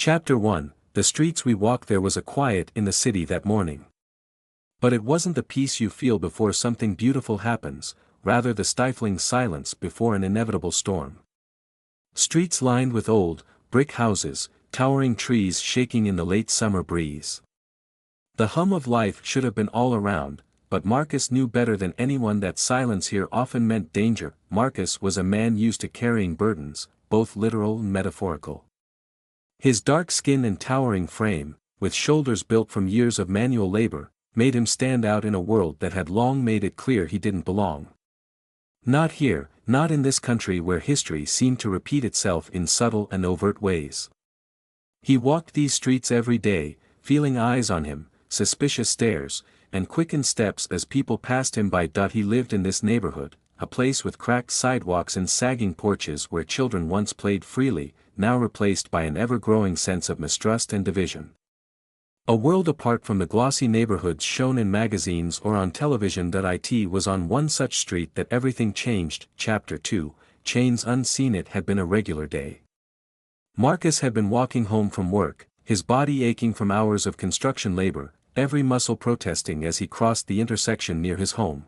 Chapter 1. The streets we walked. There was a quiet in the city that morning. But it wasn't the peace you feel before something beautiful happens, rather the stifling silence before an inevitable storm. Streets lined with old, brick houses, towering trees shaking in the late summer breeze. The hum of life should have been all around, but Marcus knew better than anyone that silence here often meant danger. Marcus was a man used to carrying burdens, both literal and metaphorical. His dark skin and towering frame, with shoulders built from years of manual labor, made him stand out in a world that had long made it clear he didn't belong. Not here, not in this country where history seemed to repeat itself in subtle and overt ways. He walked these streets every day, feeling eyes on him, suspicious stares, and quickened steps as people passed him by. He lived in this neighborhood, a place with cracked sidewalks and sagging porches where children once played freely, now replaced by an ever-growing sense of mistrust and division. A world apart from the glossy neighborhoods shown in magazines or on television. It was on one such street that everything changed. Chapter 2, Chains Unseen. It had been a regular day. Marcus had been walking home from work, his body aching from hours of construction labor, every muscle protesting as he crossed the intersection near his home.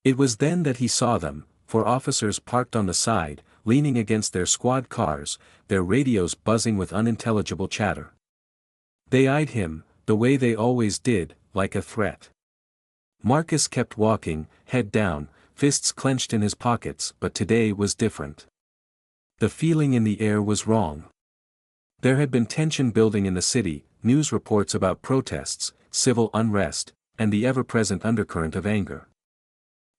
It was then that he saw them, 4 officers parked on the side, leaning against their squad cars, their radios buzzing with unintelligible chatter. They eyed him, the way they always did, like a threat. Marcus kept walking, head down, fists clenched in his pockets, but today was different. The feeling in the air was wrong. There had been tension building in the city, news reports about protests, civil unrest, and the ever-present undercurrent of anger.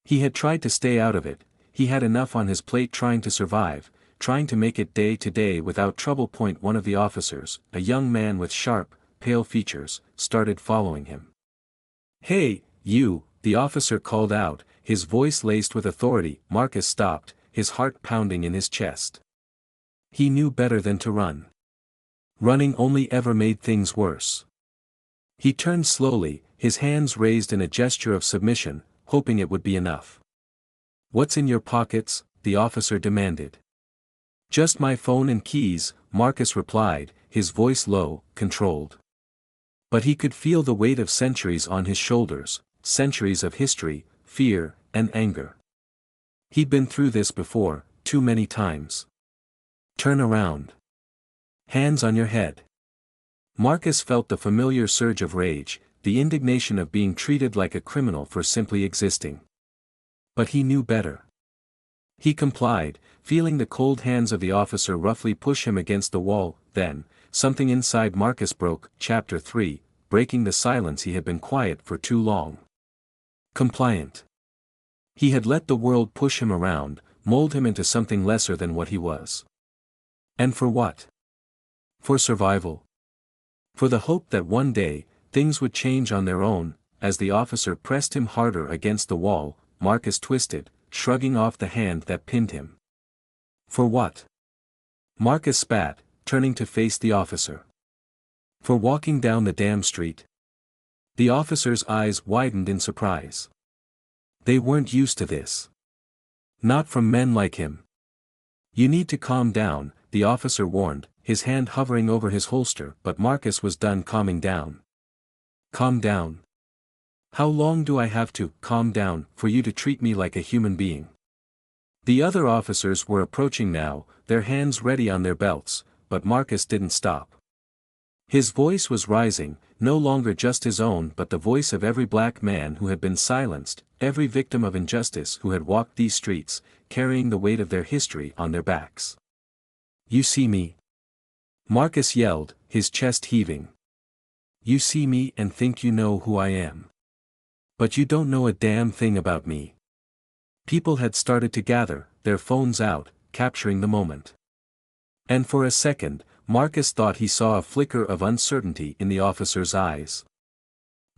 He had tried to stay out of it. He had enough on his plate trying to survive, trying to make it day to day without trouble. One of the officers, a young man with sharp, pale features, started following him. "Hey, you," the officer called out, his voice laced with authority. Marcus stopped, his heart pounding in his chest. He knew better than to run. Running only ever made things worse. He turned slowly, his hands raised in a gesture of submission, hoping it would be enough. "What's in your pockets?" the officer demanded. "Just my phone and keys," Marcus replied, his voice low, controlled. But he could feel the weight of centuries on his shoulders, centuries of history, fear, and anger. He'd been through this before, too many times. "Turn around. Hands on your head." Marcus felt the familiar surge of rage, the indignation of being treated like a criminal for simply existing. But he knew better. He complied, feeling the cold hands of the officer roughly push him against the wall. Then, something inside Marcus broke. Chapter 3, breaking the silence. He had been quiet for too long. Compliant. He had let the world push him around, mold him into something lesser than what he was. And for what? For survival. For the hope that one day, things would change on their own. As the officer pressed him harder against the wall, Marcus twisted, shrugging off the hand that pinned him. For what? Marcus spat, turning to face the officer. For walking down the damn street. The officer's eyes widened in surprise. They weren't used to this. Not from men like him. "You need to calm down," the officer warned, his hand hovering over his holster. But Marcus was done calming down. Calm down? How long do I have to calm down for you to treat me like a human being? The other officers were approaching now, their hands ready on their belts, but Marcus didn't stop. His voice was rising, no longer just his own but the voice of every black man who had been silenced, every victim of injustice who had walked these streets, carrying the weight of their history on their backs. "You see me?" Marcus yelled, his chest heaving. "You see me and think you know who I am. But you don't know a damn thing about me." People had started to gather, their phones out, capturing the moment. And for a second, Marcus thought he saw a flicker of uncertainty in the officer's eyes.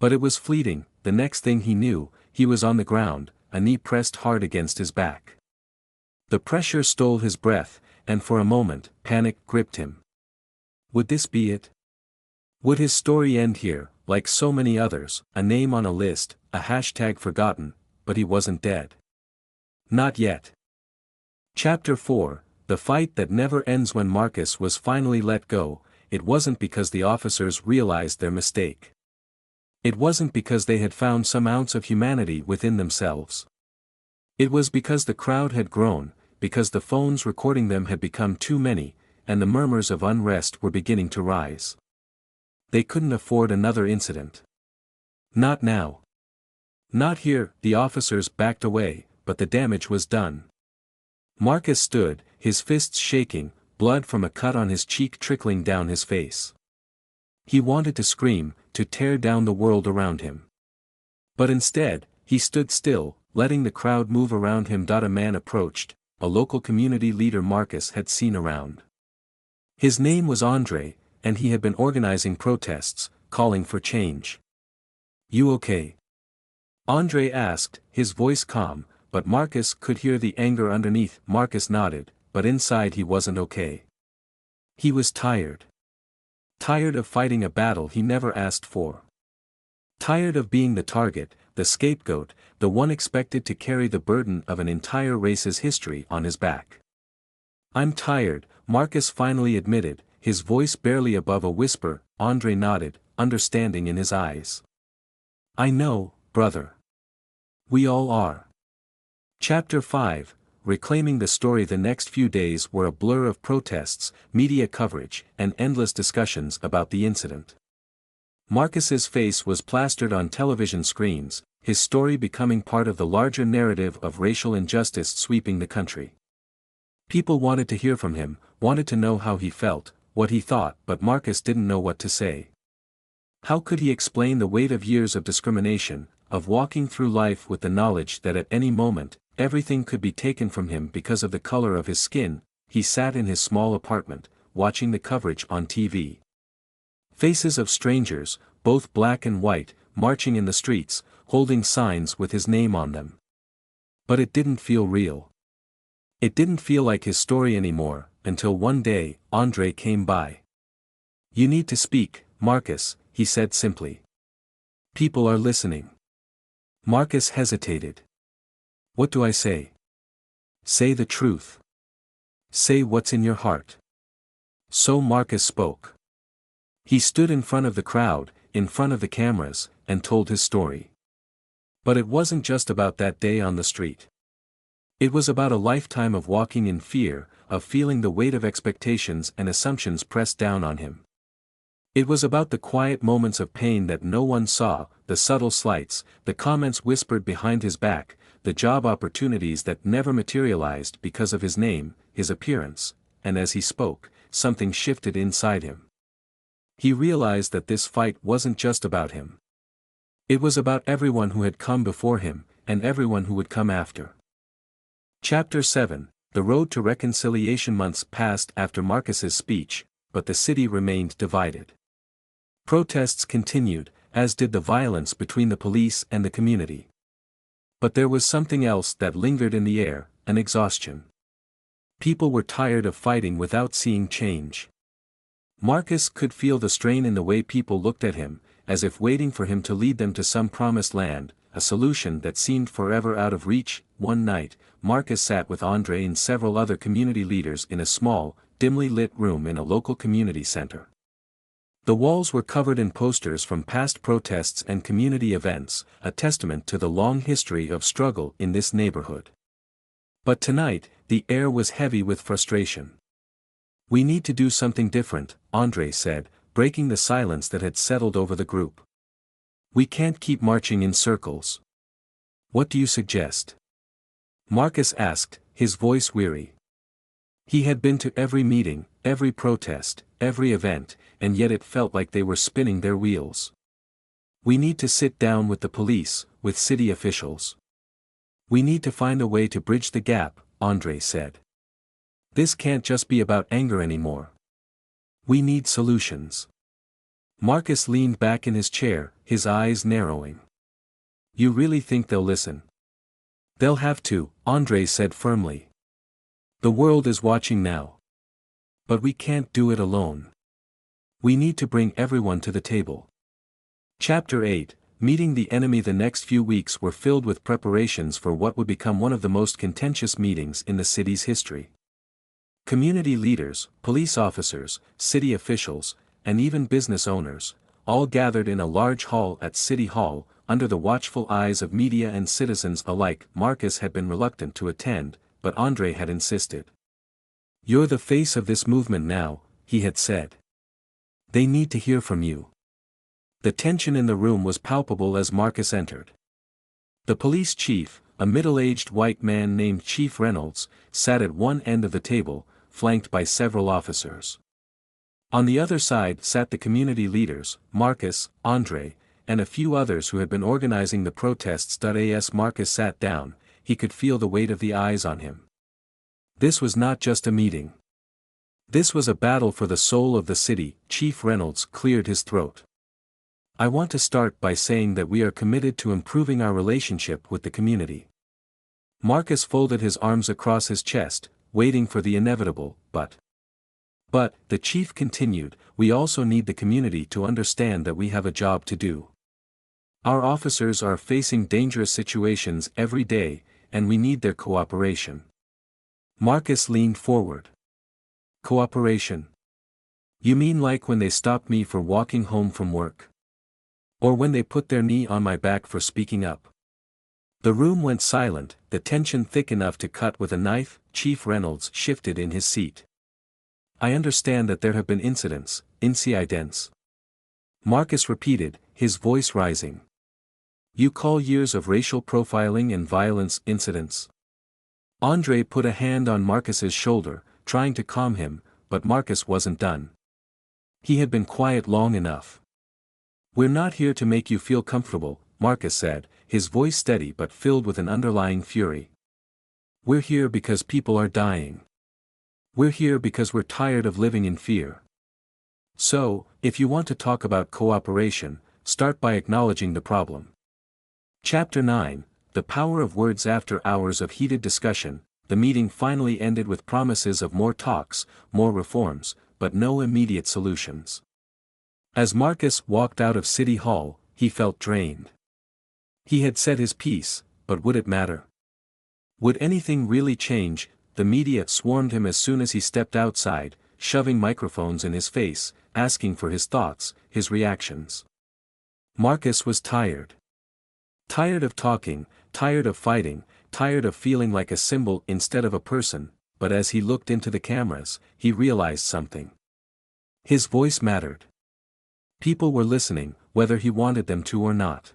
But it was fleeting. The next thing he knew, he was on the ground, a knee pressed hard against his back. The pressure stole his breath, and for a moment, panic gripped him. Would this be it? Would his story end here, like so many others, a name on a list, a hashtag forgotten? But he wasn't dead. Not yet. Chapter 4, The Fight That Never Ends. When Marcus was finally let go, it wasn't because the officers realized their mistake. It wasn't because they had found some ounce of humanity within themselves. It was because the crowd had grown, because the phones recording them had become too many, and the murmurs of unrest were beginning to rise. They couldn't afford another incident. Not now. Not here. The officers backed away, but the damage was done. Marcus stood, his fists shaking, blood from a cut on his cheek trickling down his face. He wanted to scream, to tear down the world around him. But instead, he stood still, letting the crowd move around him. A man approached, a local community leader Marcus had seen around. His name was Andre, and he had been organizing protests, calling for change. "You okay?" Andre asked, his voice calm, but Marcus could hear the anger underneath. Marcus nodded, but inside he wasn't okay. He was tired. Tired of fighting a battle he never asked for. Tired of being the target, the scapegoat, the one expected to carry the burden of an entire race's history on his back. "I'm tired," Marcus finally admitted, his voice barely above a whisper. Andre nodded, understanding in his eyes. "I know, brother. We all are." Chapter 5, Reclaiming the Story. The next few days were a blur of protests, media coverage, and endless discussions about the incident. Marcus's face was plastered on television screens, his story becoming part of the larger narrative of racial injustice sweeping the country. People wanted to hear from him, wanted to know how he felt, what he thought, but Marcus didn't know what to say. How could he explain the weight of years of discrimination, of walking through life with the knowledge that at any moment, everything could be taken from him because of the color of his skin? He sat in his small apartment, watching the coverage on TV. Faces of strangers, both black and white, marching in the streets, holding signs with his name on them. But it didn't feel real. It didn't feel like his story anymore, until one day, Andre came by. "You need to speak, Marcus," he said simply. "People are listening." Marcus hesitated. "What do I say?" "Say the truth. Say what's in your heart." So Marcus spoke. He stood in front of the crowd, in front of the cameras, and told his story. But it wasn't just about that day on the street. It was about a lifetime of walking in fear, of feeling the weight of expectations and assumptions pressed down on him. It was about the quiet moments of pain that no one saw, the subtle slights, the comments whispered behind his back, the job opportunities that never materialized because of his name, his appearance, and as he spoke, something shifted inside him. He realized that this fight wasn't just about him. It was about everyone who had come before him, and everyone who would come after. Chapter 7, The Road to Reconciliation. Months passed after Marcus's speech, but the city remained divided. Protests continued, as did the violence between the police and the community. But there was something else that lingered in the air, an exhaustion. People were tired of fighting without seeing change. Marcus could feel the strain in the way people looked at him, as if waiting for him to lead them to some promised land, a solution that seemed forever out of reach. One night, Marcus sat with Andre and several other community leaders in a small, dimly lit room in a local community center. The walls were covered in posters from past protests and community events, a testament to the long history of struggle in this neighborhood. But tonight, the air was heavy with frustration. "We need to do something different," Andre said, breaking the silence that had settled over the group. "We can't keep marching in circles. What do you suggest?" Marcus asked, his voice weary. He had been to every meeting, every protest, every event, and yet it felt like they were spinning their wheels. "We need to sit down with the police, with city officials. We need to find a way to bridge the gap," Andre said. "This can't just be about anger anymore. We need solutions." Marcus leaned back in his chair, his eyes narrowing. "You really think they'll listen?" "They'll have to," Andre said firmly. "The world is watching now. But we can't do it alone. We need to bring everyone to the table." Chapter 8, Meeting the Enemy. The next few weeks were filled with preparations for what would become one of the most contentious meetings in the city's history. Community leaders, police officers, city officials, and even business owners, all gathered in a large hall at City Hall, under the watchful eyes of media and citizens alike. Marcus had been reluctant to attend, but Andre had insisted. "You're the face of this movement now," he had said. "They need to hear from you." The tension in the room was palpable as Marcus entered. The police chief, a middle-aged white man named Chief Reynolds, sat at one end of the table, flanked by several officers. On the other side sat the community leaders, Marcus, Andre, and a few others who had been organizing the protests. As Marcus sat down, he could feel the weight of the eyes on him. This was not just a meeting. This was a battle for the soul of the city. Chief Reynolds cleared his throat. "I want to start by saying that we are committed to improving our relationship with the community." Marcus folded his arms across his chest, waiting for the inevitable, but, the chief continued, "we also need the community to understand that we have a job to do. Our officers are facing dangerous situations every day, and we need their cooperation." Marcus leaned forward. "Cooperation? You mean like when they stopped me for walking home from work? Or when they put their knee on my back for speaking up?" The room went silent, the tension thick enough to cut with a knife. Chief Reynolds shifted in his seat. "I understand that there have been incidents." Marcus repeated, his voice rising. "You call years of racial profiling and violence incidents?" Andre put a hand on Marcus's shoulder, trying to calm him, but Marcus wasn't done. He had been quiet long enough. "We're not here to make you feel comfortable," Marcus said, his voice steady but filled with an underlying fury. "We're here because people are dying. We're here because we're tired of living in fear. So, if you want to talk about cooperation, start by acknowledging the problem." Chapter 9, The Power of Words. After hours of heated discussion, the meeting finally ended with promises of more talks, more reforms, but no immediate solutions. As Marcus walked out of City Hall, he felt drained. He had said his piece, but would it matter? Would anything really change? The media swarmed him as soon as he stepped outside, shoving microphones in his face, asking for his thoughts, his reactions. Marcus was tired. Tired of talking, tired of fighting, tired of feeling like a symbol instead of a person, but as he looked into the cameras, he realized something. His voice mattered. People were listening, whether he wanted them to or not.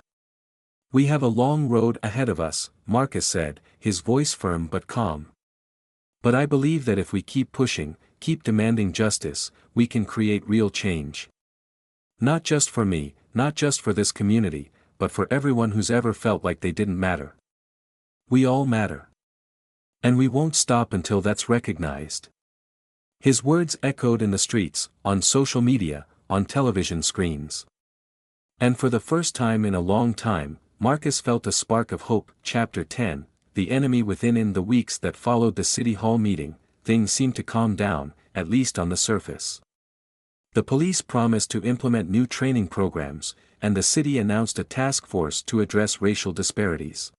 "We have a long road ahead of us," Marcus said, his voice firm but calm. "But I believe that if we keep pushing, keep demanding justice, we can create real change. Not just for me, not just for this community, but for everyone who's ever felt like they didn't matter. We all matter. And we won't stop until that's recognized." His words echoed in the streets, on social media, on television screens. And for the first time in a long time, Marcus felt a spark of hope. Chapter 10, The Enemy Within. In the weeks that followed the City Hall meeting, things seemed to calm down, at least on the surface. The police promised to implement new training programs, and the city announced a task force to address racial disparities.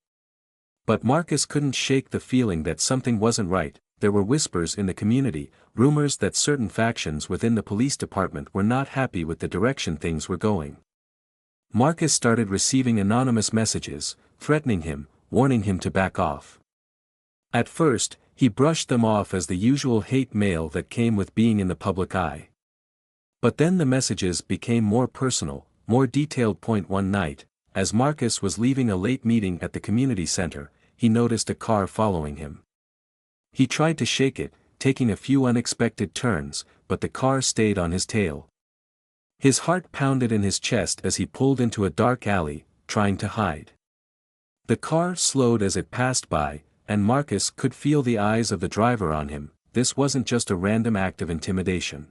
But Marcus couldn't shake the feeling that something wasn't right. There were whispers in the community, rumors that certain factions within the police department were not happy with the direction things were going. Marcus started receiving anonymous messages, threatening him, warning him to back off. At first, he brushed them off as the usual hate mail that came with being in the public eye. But then the messages became more personal, more detailed. One night, as Marcus was leaving a late meeting at the community center, he noticed a car following him. He tried to shake it, taking a few unexpected turns, but the car stayed on his tail. His heart pounded in his chest as he pulled into a dark alley, trying to hide. The car slowed as it passed by, and Marcus could feel the eyes of the driver on him. This wasn't just a random act of intimidation.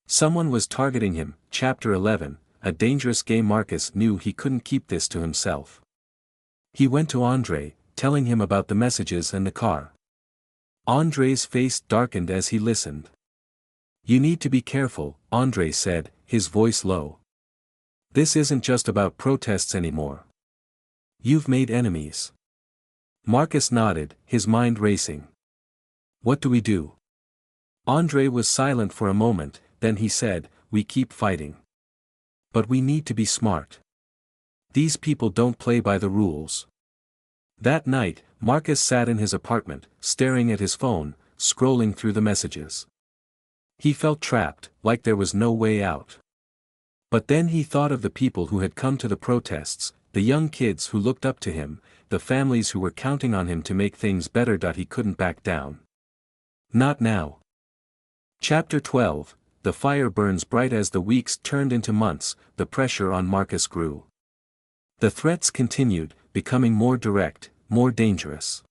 Someone was targeting him. Chapter 11, A Dangerous Game. Marcus knew he couldn't keep this to himself. He went to Andre, telling him about the messages and the car. Andre's face darkened as he listened. "You need to be careful," Andre said, his voice low. "This isn't just about protests anymore. You've made enemies." Marcus nodded, his mind racing. "What do we do?" Andre was silent for a moment, then he said, "We keep fighting. But we need to be smart. These people don't play by the rules." That night, Marcus sat in his apartment, staring at his phone, scrolling through the messages. He felt trapped, like there was no way out. But then he thought of the people who had come to the protests, the young kids who looked up to him, the families who were counting on him to make things better. He couldn't back down. Not now. Chapter 12. The fire burns bright. As the weeks turned into months, the pressure on Marcus grew. The threats continued, becoming more direct, more dangerous.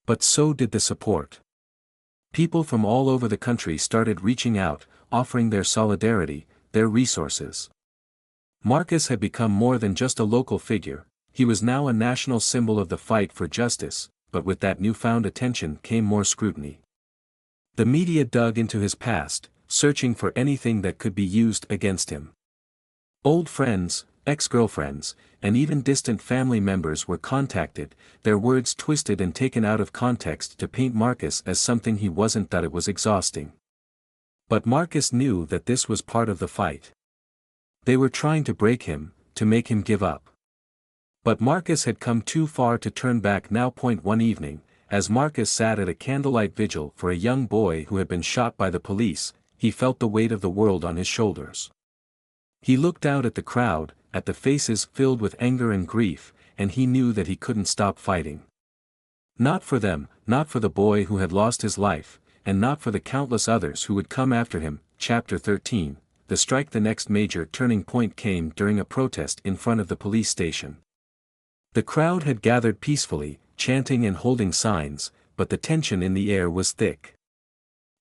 But so did the support. People from all over the country started reaching out, offering their solidarity, their resources. Marcus had become more than just a local figure, he was now a national symbol of the fight for justice, but with that newfound attention came more scrutiny. The media dug into his past, searching for anything that could be used against him. Old friends, ex-girlfriends, and even distant family members were contacted, their words twisted and taken out of context to paint Marcus as something he wasn't. It was exhausting. But Marcus knew that this was part of the fight. They were trying to break him, to make him give up. But Marcus had come too far to turn back now. One evening, as Marcus sat at a candlelight vigil for a young boy who had been shot by the police, he felt the weight of the world on his shoulders. He looked out at the crowd, at the faces filled with anger and grief, and he knew that he couldn't stop fighting. Not for them, not for the boy who had lost his life, and not for the countless others who would come after him. Chapter 13. The strike. The next major turning point came during a protest in front of the police station. The crowd had gathered peacefully, chanting and holding signs, but the tension in the air was thick.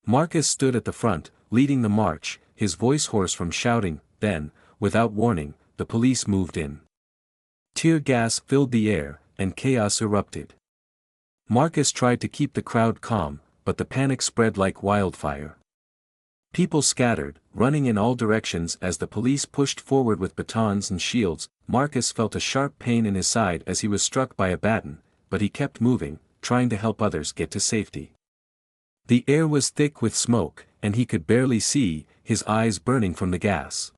Marcus stood at the front, leading the march, his voice hoarse from shouting. Then, without warning, the police moved in. Tear gas filled the air, and chaos erupted. Marcus tried to keep the crowd calm, but the panic spread like wildfire. People scattered, running in all directions as the police pushed forward with batons and shields. Marcus felt a sharp pain in his side as he was struck by a baton, but he kept moving, trying to help others get to safety. The air was thick with smoke, and he could barely see, his eyes burning from the gas.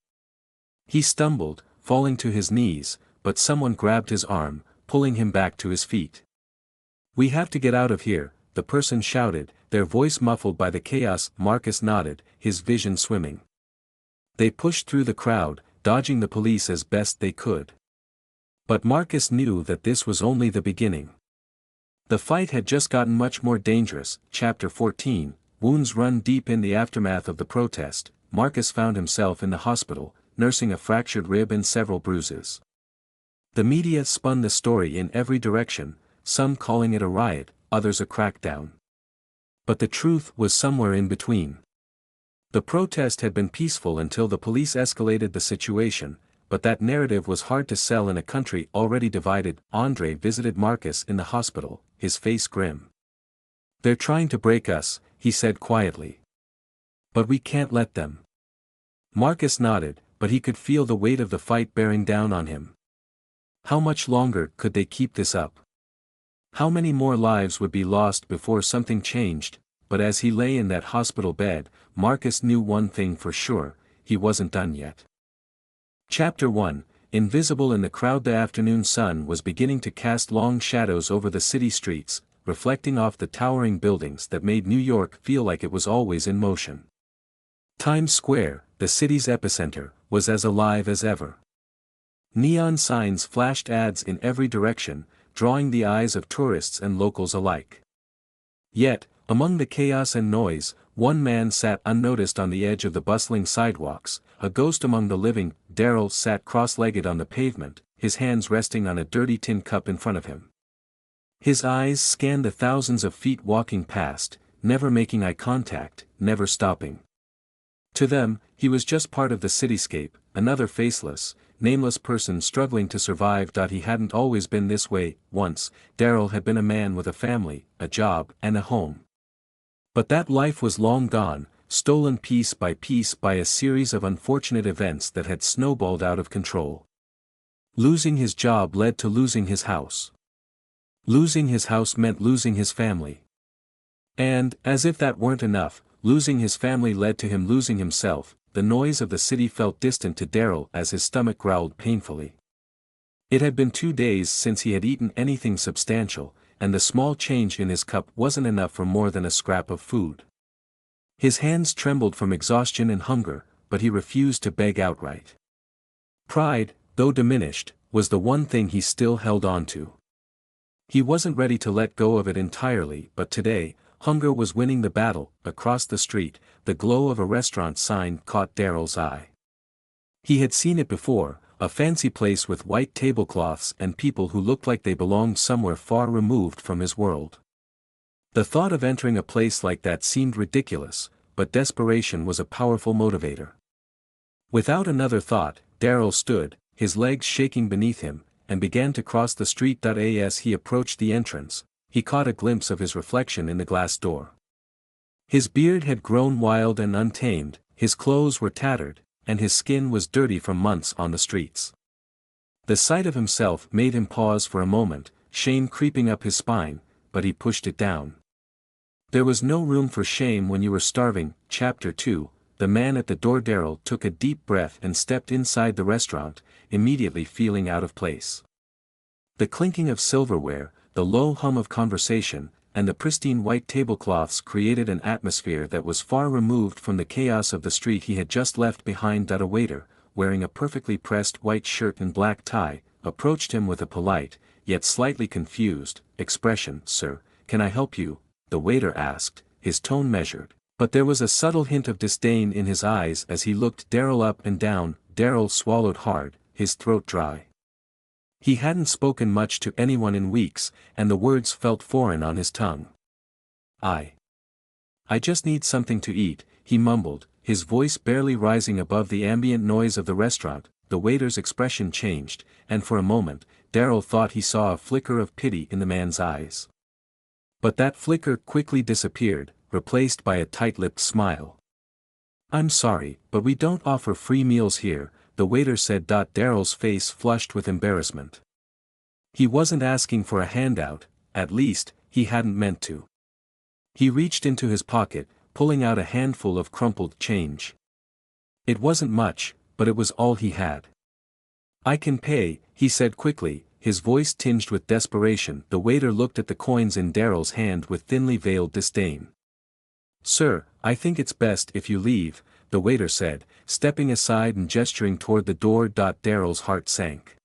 He stumbled, falling to his knees, but someone grabbed his arm, pulling him back to his feet. "We have to get out of here," the person shouted, their voice muffled by the chaos. Marcus nodded, his vision swimming. They pushed through the crowd, dodging the police as best they could. But Marcus knew that this was only the beginning. The fight had just gotten much more dangerous. Chapter 14. Wounds run deep. In the aftermath of the protest, Marcus found himself in the hospital, nursing a fractured rib and several bruises. The media spun the story in every direction, some calling it a riot, others a crackdown. But the truth was somewhere in between. The protest had been peaceful until the police escalated the situation, but that narrative was hard to sell in a country already divided. Andre visited Marcus in the hospital, his face grim. "They're trying to break us," he said quietly. "But we can't let them." Marcus nodded, but he could feel the weight of the fight bearing down on him. How much longer could they keep this up? How many more lives would be lost before something changed? But as he lay in that hospital bed, Marcus knew one thing for sure, he wasn't done yet. Chapter 1. Invisible in the crowd. The afternoon sun was beginning to cast long shadows over the city streets, reflecting off the towering buildings that made New York feel like it was always in motion. Times Square, the city's epicenter, was as alive as ever. Neon signs flashed ads in every direction, drawing the eyes of tourists and locals alike. Yet, among the chaos and noise, one man sat unnoticed on the edge of the bustling sidewalks, a ghost among the living. Daryl sat cross-legged on the pavement, his hands resting on a dirty tin cup in front of him. His eyes scanned the thousands of feet walking past, never making eye contact, never stopping. To them, he was just part of the cityscape, another faceless, nameless person struggling to survive. He hadn't always been this way. Once, Daryl had been a man with a family, a job, and a home. But that life was long gone, stolen piece by a series of unfortunate events that had snowballed out of control. Losing his job led to losing his house. Losing his house meant losing his family. And, as if that weren't enough, losing his family led to him losing himself. The noise of the city felt distant to Darryl as his stomach growled painfully. It had been 2 days since he had eaten anything substantial, and the small change in his cup wasn't enough for more than a scrap of food. His hands trembled from exhaustion and hunger, but he refused to beg outright. Pride, though diminished, was the one thing he still held on to. He wasn't ready to let go of it entirely, but today, hunger was winning the battle. Across the street, the glow of a restaurant sign caught Darryl's eye. He had seen it before, a fancy place with white tablecloths and people who looked like they belonged somewhere far removed from his world. The thought of entering a place like that seemed ridiculous, but desperation was a powerful motivator. Without another thought, Darryl stood, his legs shaking beneath him, and began to cross the street. As he approached the entrance, he caught a glimpse of his reflection in the glass door. His beard had grown wild and untamed, his clothes were tattered, and his skin was dirty from months on the streets. The sight of himself made him pause for a moment, shame creeping up his spine, but he pushed it down. There was no room for shame when you were starving. Chapter 2. The man at the door. Darryl took a deep breath and stepped inside the restaurant, immediately feeling out of place. The clinking of silverware, the low hum of conversation, and the pristine white tablecloths created an atmosphere that was far removed from the chaos of the street he had just left behind. A waiter, wearing a perfectly pressed white shirt and black tie, approached him with a polite, yet slightly confused, expression. "Sir, can I help you?" the waiter asked, his tone measured, but there was a subtle hint of disdain in his eyes as he looked Darryl up and down. Darryl swallowed hard, his throat dry. He hadn't spoken much to anyone in weeks, and the words felt foreign on his tongue. I just need something to eat," he mumbled, his voice barely rising above the ambient noise of the restaurant. The waiter's expression changed, and for a moment, Darryl thought he saw a flicker of pity in the man's eyes. But that flicker quickly disappeared, replaced by a tight-lipped smile. "I'm sorry, but we don't offer free meals here," the waiter said. Darryl's face flushed with embarrassment. He wasn't asking for a handout, at least, he hadn't meant to. He reached into his pocket, pulling out a handful of crumpled change. It wasn't much, but it was all he had. "I can pay," he said quickly, his voice tinged with desperation. The waiter looked at the coins in Darryl's hand with thinly veiled disdain. "Sir, I think it's best if you leave," the waiter said, stepping aside and gesturing toward the door. Darryl's heart sank.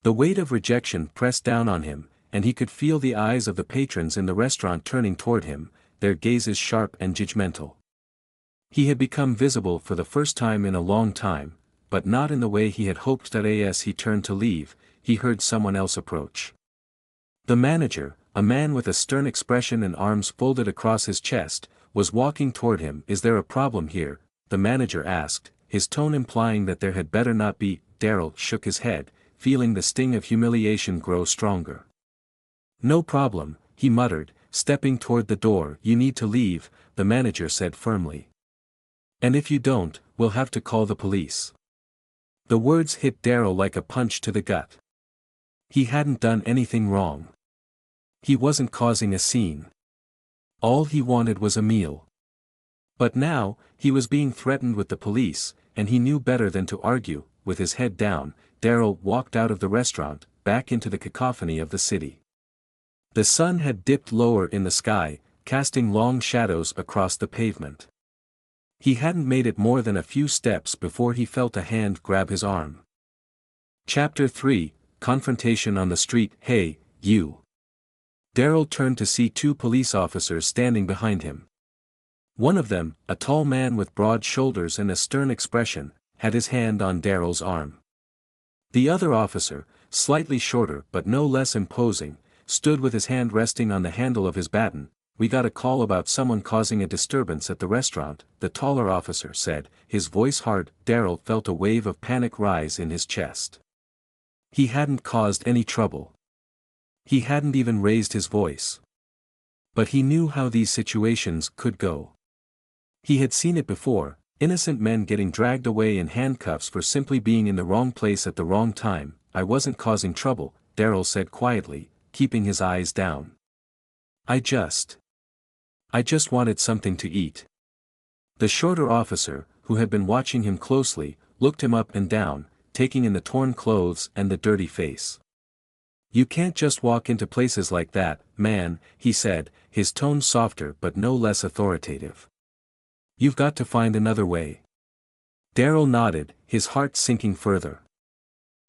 The weight of rejection pressed down on him, and he could feel the eyes of the patrons in the restaurant turning toward him, their gazes sharp and judgmental. He had become visible for the first time in a long time, but not in the way he had hoped. As he turned to leave, he heard someone else approach. The manager, a man with a stern expression and arms folded across his chest, was walking toward him. "Is there a problem here?" the manager asked, his tone implying that there had better not be. Darryl shook his head, feeling the sting of humiliation grow stronger. "No problem," he muttered, stepping toward the door. "You need to leave," the manager said firmly. "And if you don't, we'll have to call the police." The words hit Darryl like a punch to the gut. He hadn't done anything wrong. He wasn't causing a scene. All he wanted was a meal. But now, he was being threatened with the police, and he knew better than to argue. With his head down, Darryl walked out of the restaurant, back into the cacophony of the city. The sun had dipped lower in the sky, casting long shadows across the pavement. He hadn't made it more than a few steps before he felt a hand grab his arm. Chapter 3, Confrontation on the Street. "Hey, you." Darryl turned to see two police officers standing behind him. One of them, a tall man with broad shoulders and a stern expression, had his hand on Darryl's arm. The other officer, slightly shorter but no less imposing, stood with his hand resting on the handle of his baton. "We got a call about someone causing a disturbance at the restaurant," the taller officer said, his voice hard. Darryl felt a wave of panic rise in his chest. He hadn't caused any trouble. He hadn't even raised his voice. But he knew how these situations could go. He had seen it before, innocent men getting dragged away in handcuffs for simply being in the wrong place at the wrong time. "I wasn't causing trouble," Darryl said quietly, keeping his eyes down. I just wanted something to eat." The shorter officer, who had been watching him closely, looked him up and down, taking in the torn clothes and the dirty face. "You can't just walk into places like that, man," he said, his tone softer but no less authoritative. "You've got to find another way." Darryl nodded, his heart sinking further.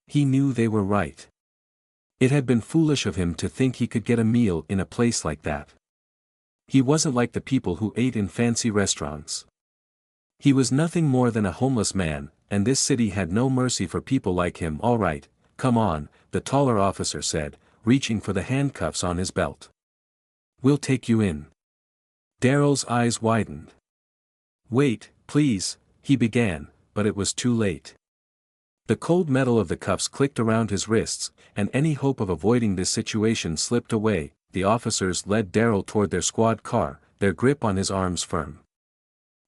He knew they were right. It had been foolish of him to think he could get a meal in a place like that. He wasn't like the people who ate in fancy restaurants. He was nothing more than a homeless man, and this city had no mercy for people like him. "All right, come on," the taller officer said, reaching for the handcuffs on his belt. "We'll take you in." Darryl's eyes widened. "Wait, please," he began, but it was too late. The cold metal of the cuffs clicked around his wrists, and any hope of avoiding this situation slipped away. The officers led Darryl toward their squad car, their grip on his arms firm.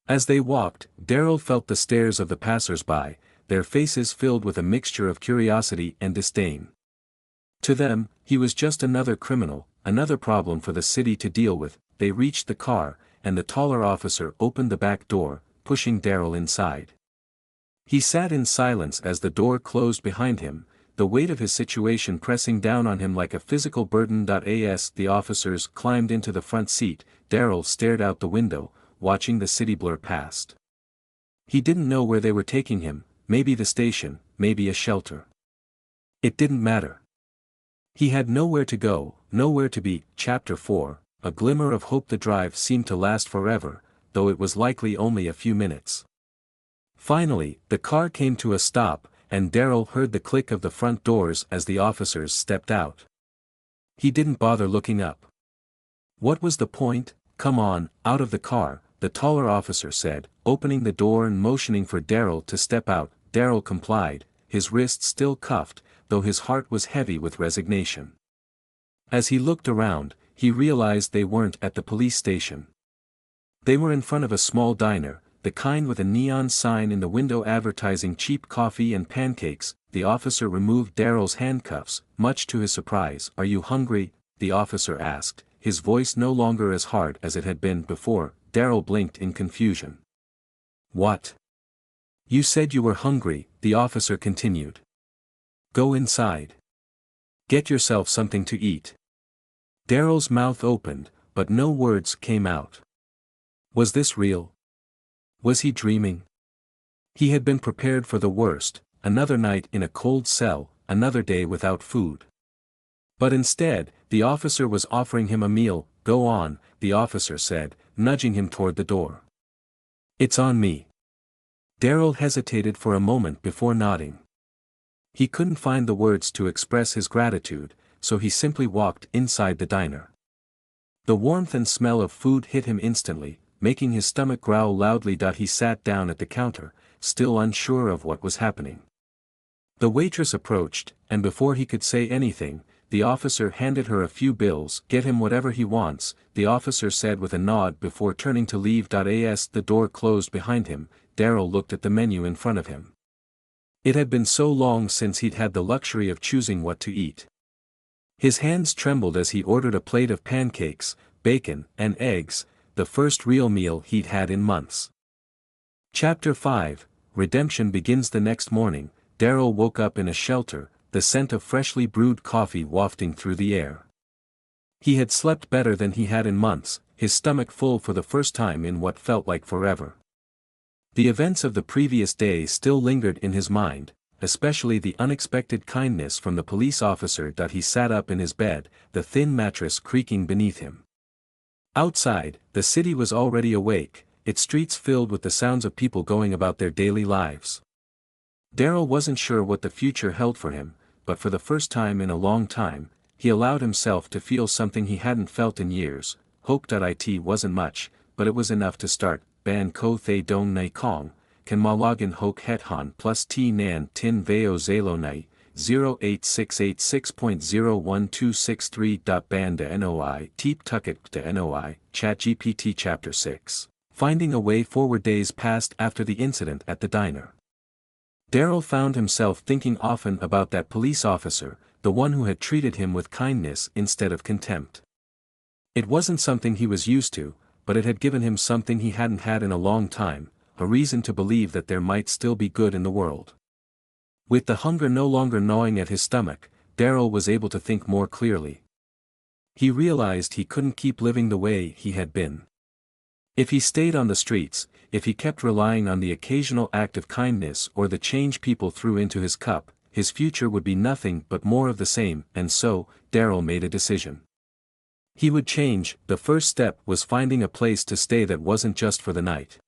As they walked, Darryl felt the stares of the passers-by, their faces filled with a mixture of curiosity and disdain. To them, he was just another criminal, another problem for the city to deal with. They reached the car, and the taller officer opened the back door, pushing Darryl inside. He sat in silence as the door closed behind him, the weight of his situation pressing down on him like a physical burden. As the officers climbed into the front seat, Darryl stared out the window, watching the city blur past. He didn't know where they were taking him, maybe the station, maybe a shelter. It didn't matter. He had nowhere to go, nowhere to be. Chapter 4, a glimmer of hope. The drive seemed to last forever, though it was likely only a few minutes. Finally, the car came to a stop, and Darryl heard the click of the front doors as the officers stepped out. He didn't bother looking up. What was the point? "Come on, out of the car," the taller officer said, opening the door and motioning for Darryl to step out. Darryl complied, his wrists still cuffed, though his heart was heavy with resignation. As he looked around, he realized they weren't at the police station. They were in front of a small diner, the kind with a neon sign in the window advertising cheap coffee and pancakes. The officer removed Darryl's handcuffs, much to his surprise. "Are you hungry?" the officer asked, his voice no longer as hard as it had been before. Darryl blinked in confusion. "What? You said you were hungry," the officer continued. "Go inside. Get yourself something to eat." Darryl's mouth opened, but no words came out. Was this real? Was he dreaming? He had been prepared for the worst, another night in a cold cell, another day without food. But instead, the officer was offering him a meal. "Go on," the officer said, nudging him toward the door. "It's on me." Darryl hesitated for a moment before nodding. He couldn't find the words to express his gratitude, so he simply walked inside the diner. The warmth and smell of food hit him instantly, making his stomach growl loudly. He sat down at the counter, still unsure of what was happening. The waitress approached, and before he could say anything, the officer handed her a few bills. "Get him whatever he wants," the officer said with a nod before turning to leave. As the door closed behind him, Darryl looked at the menu in front of him. It had been so long since he'd had the luxury of choosing what to eat. His hands trembled as he ordered a plate of pancakes, bacon, and eggs, the first real meal he'd had in months. Chapter 5, Redemption begins. The next morning, Darryl woke up in a shelter, the scent of freshly brewed coffee wafting through the air. He had slept better than he had in months, his stomach full for the first time in what felt like forever. The events of the previous day still lingered in his mind, especially the unexpected kindness from the police officer. He sat up in his bed, the thin mattress creaking beneath him. Outside, the city was already awake, its streets filled with the sounds of people going about their daily lives. Darryl wasn't sure what the future held for him, but for the first time in a long time, he allowed himself to feel something he hadn't felt in years. Hope. It wasn't much, but it was enough to start. Ban ko thay dong nai kong, kan malagan hok het han plus t nan tin veo zalo nai, 08686.01263. Banda noi teep tukit to noi, ChatGPT Chapter 6. Finding a way forward. Days passed after the incident at the diner. Darryl found himself thinking often about that police officer, the one who had treated him with kindness instead of contempt. It wasn't something he was used to, but it had given him something he hadn't had in a long time, a reason to believe that there might still be good in the world. With the hunger no longer gnawing at his stomach, Darryl was able to think more clearly. He realized he couldn't keep living the way he had been. If he stayed on the streets, if he kept relying on the occasional act of kindness or the change people threw into his cup, his future would be nothing but more of the same, and so, Darryl made a decision. He would change. The first step was finding a place to stay that wasn't just for the night.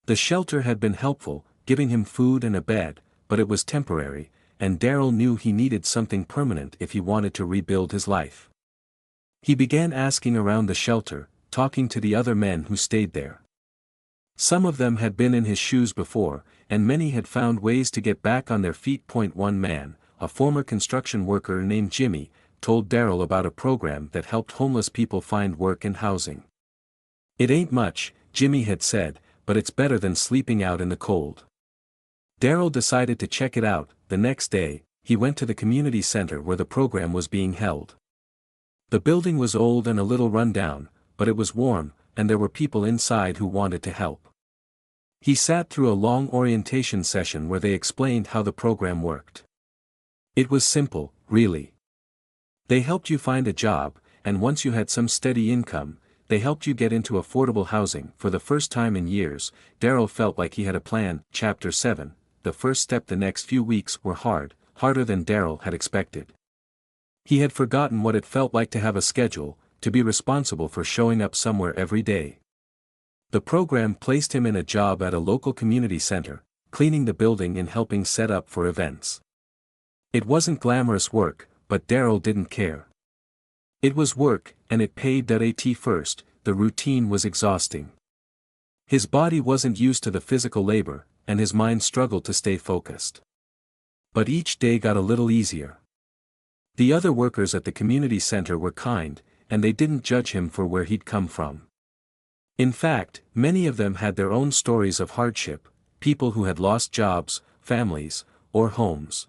The shelter had been helpful, giving him food and a bed, but it was temporary, and Darryl knew he needed something permanent if he wanted to rebuild his life. He began asking around the shelter, talking to the other men who stayed there. Some of them had been in his shoes before, and many had found ways to get back on their feet. One man, a former construction worker named Jimmy, told Darryl about a program that helped homeless people find work and housing. "It ain't much," Jimmy had said, "but it's better than sleeping out in the cold." Darryl decided to check it out. The next day, he went to the community center where the program was being held. The building was old and a little run down, but it was warm, and there were people inside who wanted to help. He sat through a long orientation session where they explained how the program worked. It was simple, really. They helped you find a job, and once you had some steady income, they helped you get into affordable housing. For the first time in years, Darryl felt like he had a plan. Chapter 7. The first step. The next few weeks were harder than Darryl had expected. He had forgotten what it felt like to have a schedule, to be responsible for showing up somewhere every day. The program placed him in a job at a local community center, cleaning the building and helping set up for events. It wasn't glamorous work, but Darryl didn't care. It was work, and it paid. At first, the routine was exhausting. His body wasn't used to the physical labor, and his mind struggled to stay focused. But each day got a little easier. The other workers at the community center were kind, and they didn't judge him for where he'd come from. In fact, many of them had their own stories of hardship, people who had lost jobs, families, or homes.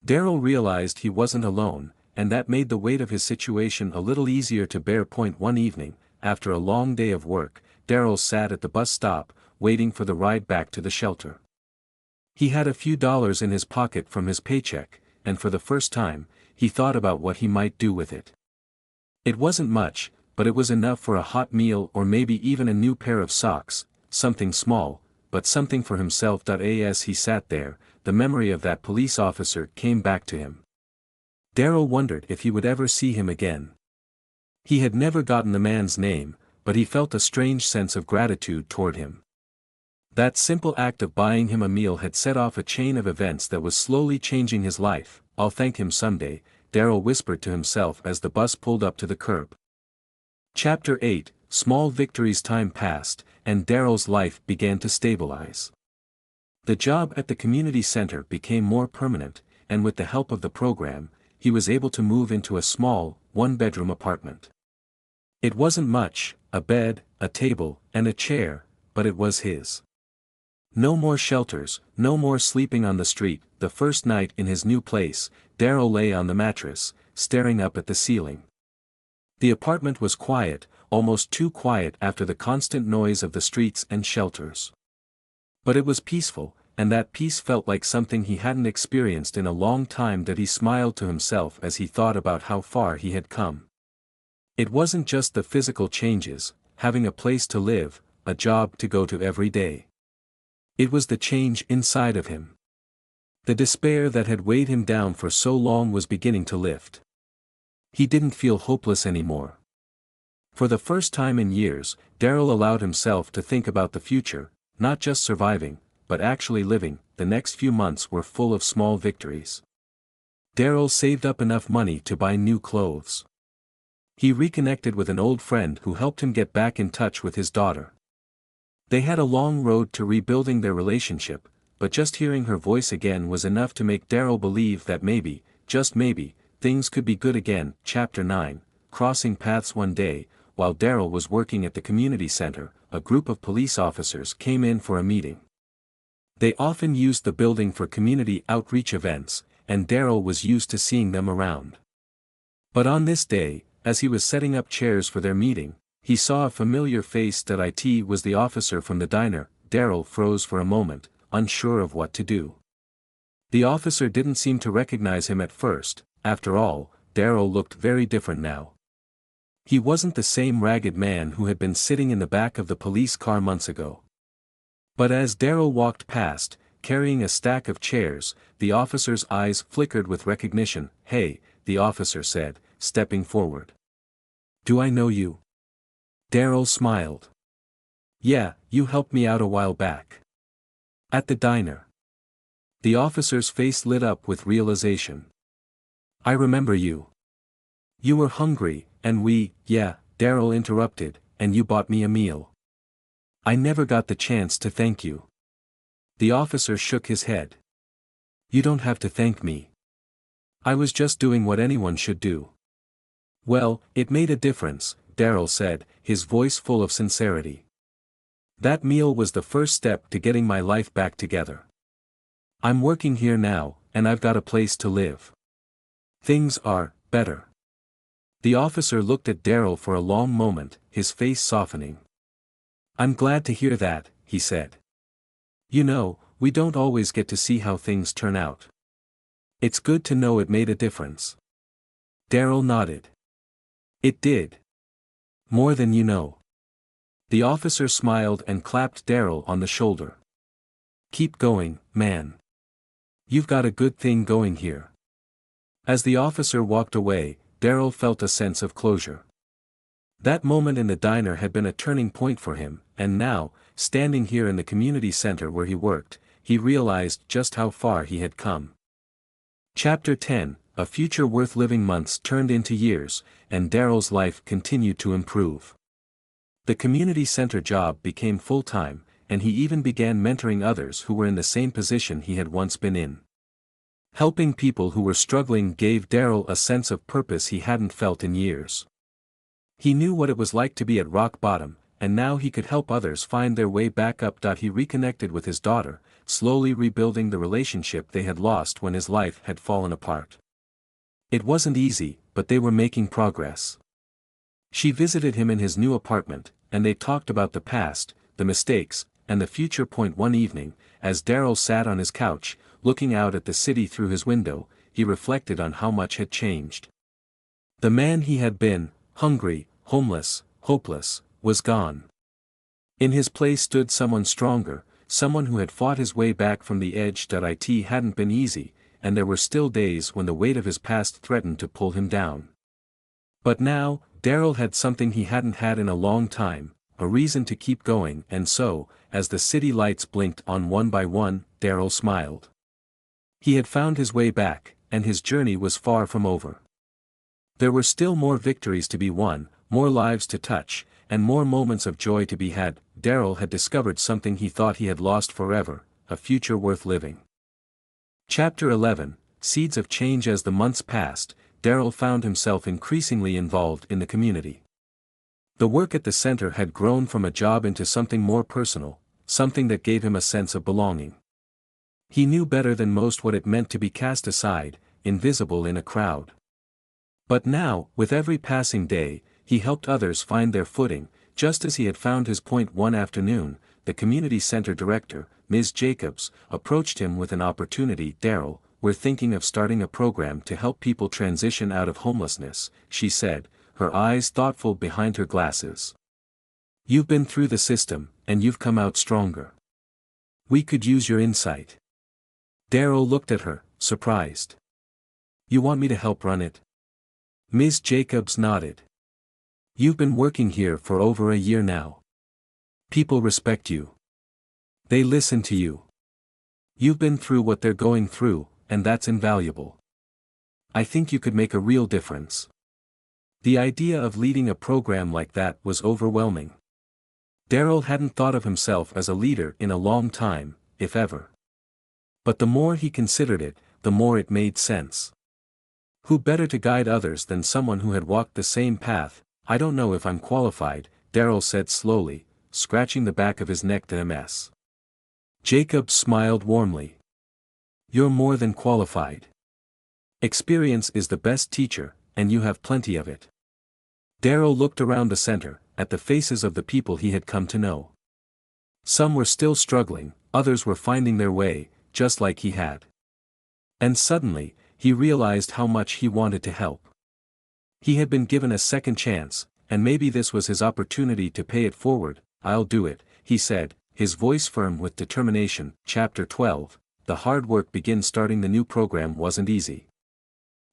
Darryl realized he wasn't alone, and that made the weight of his situation a little easier to bear. One evening, after a long day of work, Darryl sat at the bus stop, waiting for the ride back to the shelter. He had a few dollars in his pocket from his paycheck, and for the first time, he thought about what he might do with it. It wasn't much, but it was enough for a hot meal or maybe even a new pair of socks, something small, but something for himself. As he sat there, the memory of that police officer came back to him. Darryl wondered if he would ever see him again. He had never gotten the man's name, but he felt a strange sense of gratitude toward him. That simple act of buying him a meal had set off a chain of events that was slowly changing his life. "I'll thank him someday," Darryl whispered to himself as the bus pulled up to the curb. Chapter 8. Small victories. Time passed, and Darryl's life began to stabilize. The job at the community center became more permanent, and with the help of the program, he was able to move into a small, one-bedroom apartment. It wasn't much, a bed, a table, and a chair, but it was his. No more shelters, no more sleeping on the street. The first night in his new place, Darryl lay on the mattress, staring up at the ceiling. The apartment was quiet, almost too quiet after the constant noise of the streets and shelters. But it was peaceful, and that peace felt like something he hadn't experienced in a long time. He smiled to himself as he thought about how far he had come. It wasn't just the physical changes, having a place to live, a job to go to every day. It was the change inside of him. The despair that had weighed him down for so long was beginning to lift. He didn't feel hopeless anymore. For the first time in years, Darryl allowed himself to think about the future, not just surviving, but actually living. The next few months were full of small victories. Darryl saved up enough money to buy new clothes. He reconnected with an old friend who helped him get back in touch with his daughter. They had a long road to rebuilding their relationship, but just hearing her voice again was enough to make Darryl believe that maybe, just maybe, things could be good again. Chapter 9. Crossing paths. One day, while Darryl was working at the community center, a group of police officers came in for a meeting. They often used the building for community outreach events, and Darryl was used to seeing them around. But on this day, as he was setting up chairs for their meeting, He saw a familiar face. It was the officer from the diner. Darryl froze for a moment, unsure of what to do. The officer didn't seem to recognize him at first. After all, Darryl looked very different now. He wasn't the same ragged man who had been sitting in the back of the police car months ago. But as Darryl walked past, carrying a stack of chairs, the officer's eyes flickered with recognition. "Hey," the officer said, stepping forward. "Do I know you?" Darryl smiled. "Yeah, you helped me out a while back. At the diner." The officer's face lit up with realization. "I remember you. You were hungry, and yeah," Darryl interrupted, "and you bought me a meal. I never got the chance to thank you." The officer shook his head. "You don't have to thank me. I was just doing what anyone should do." "Well, it made a difference," Darryl said, his voice full of sincerity. "That meal was the first step to getting my life back together. I'm working here now, and I've got a place to live. Things are better." The officer looked at Darryl for a long moment, his face softening. "I'm glad to hear that," he said. "You know, we don't always get to see how things turn out. It's good to know it made a difference." Darryl nodded. "It did. More than you know." The officer smiled and clapped Darryl on the shoulder. "Keep going, man. You've got a good thing going here." As the officer walked away, Darryl felt a sense of closure. That moment in the diner had been a turning point for him, and now, standing here in the community center where he worked, he realized just how far he had come. Chapter 10, A Future Worth Living. Months turned into years, and Darryl's life continued to improve. The community center job became full-time, and he even began mentoring others who were in the same position he had once been in. Helping people who were struggling gave Darryl a sense of purpose he hadn't felt in years. He knew what it was like to be at rock bottom, and now he could help others find their way back up. He reconnected with his daughter, slowly rebuilding the relationship they had lost when his life had fallen apart. It wasn't easy, but they were making progress. She visited him in his new apartment, and they talked about the past, the mistakes, and the future. One evening, as Darryl sat on his couch, looking out at the city through his window, he reflected on how much had changed. The man he had been, hungry, homeless, hopeless, was gone. In his place stood someone stronger, someone who had fought his way back from the edge. It hadn't been easy, and there were still days when the weight of his past threatened to pull him down. But now, Darryl had something he hadn't had in a long time, a reason to keep going. And so, as the city lights blinked on one by one, Darryl smiled. He had found his way back, and his journey was far from over. There were still more victories to be won, more lives to touch, and more moments of joy to be had. Darryl had discovered something he thought he had lost forever, a future worth living. Chapter 11, Seeds of Change. As the months passed, Darryl found himself increasingly involved in the community. The work at the center had grown from a job into something more personal, something that gave him a sense of belonging. He knew better than most what it meant to be cast aside, invisible in a crowd. But now, with every passing day, he helped others find their footing, just as he had found his point. One afternoon, the community center director, Ms. Jacobs, approached him with an opportunity. "Darryl, we're thinking of starting a program to help people transition out of homelessness," she said, her eyes thoughtful behind her glasses. "You've been through the system, and you've come out stronger. We could use your insight." Darryl looked at her, surprised. "You want me to help run it?" Ms. Jacobs nodded. "You've been working here for over a year now. People respect you. They listen to you. You've been through what they're going through, and that's invaluable. I think you could make a real difference." The idea of leading a program like that was overwhelming. Darryl hadn't thought of himself as a leader in a long time, if ever. But the more he considered it, the more it made sense. Who better to guide others than someone who had walked the same path? "I don't know if I'm qualified," Darryl said slowly, scratching the back of his neck. "MS." Jacob smiled warmly. "You're more than qualified. Experience is the best teacher, and you have plenty of it." Darryl looked around the center, at the faces of the people he had come to know. Some were still struggling, others were finding their way, just like he had. And suddenly, he realized how much he wanted to help. He had been given a second chance, and maybe this was his opportunity to pay it forward. "I'll do it," he said, his voice firm with determination. Chapter 12, The hard work begins. Starting the new program wasn't easy.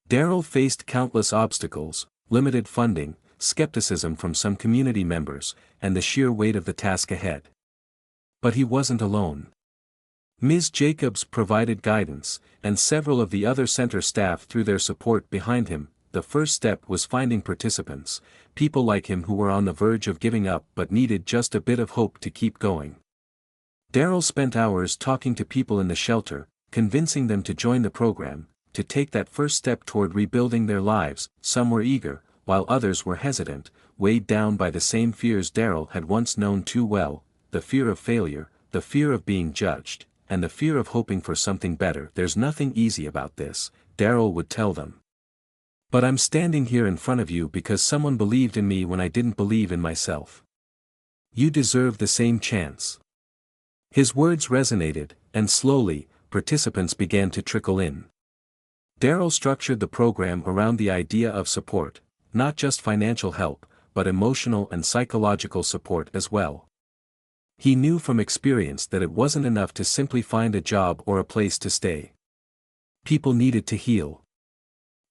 Daryl faced countless obstacles, limited funding, skepticism from some community members, and the sheer weight of the task ahead. But he wasn't alone. Ms. Jacobs provided guidance, and several of the other center staff threw their support behind him. The first step was finding participants, people like him who were on the verge of giving up but needed just a bit of hope to keep going. Daryl spent hours talking to people in the shelter, convincing them to join the program, to take that first step toward rebuilding their lives. Some were eager, while others were hesitant, weighed down by the same fears Daryl had once known too well: the fear of failure, the fear of being judged, and the fear of hoping for something better. "There's nothing easy about this," Daryl would tell them. "But I'm standing here in front of you because someone believed in me when I didn't believe in myself. You deserve the same chance." His words resonated, and slowly, participants began to trickle in. Daryl structured the program around the idea of support, not just financial help, but emotional and psychological support as well. He knew from experience that it wasn't enough to simply find a job or a place to stay. People needed to heal.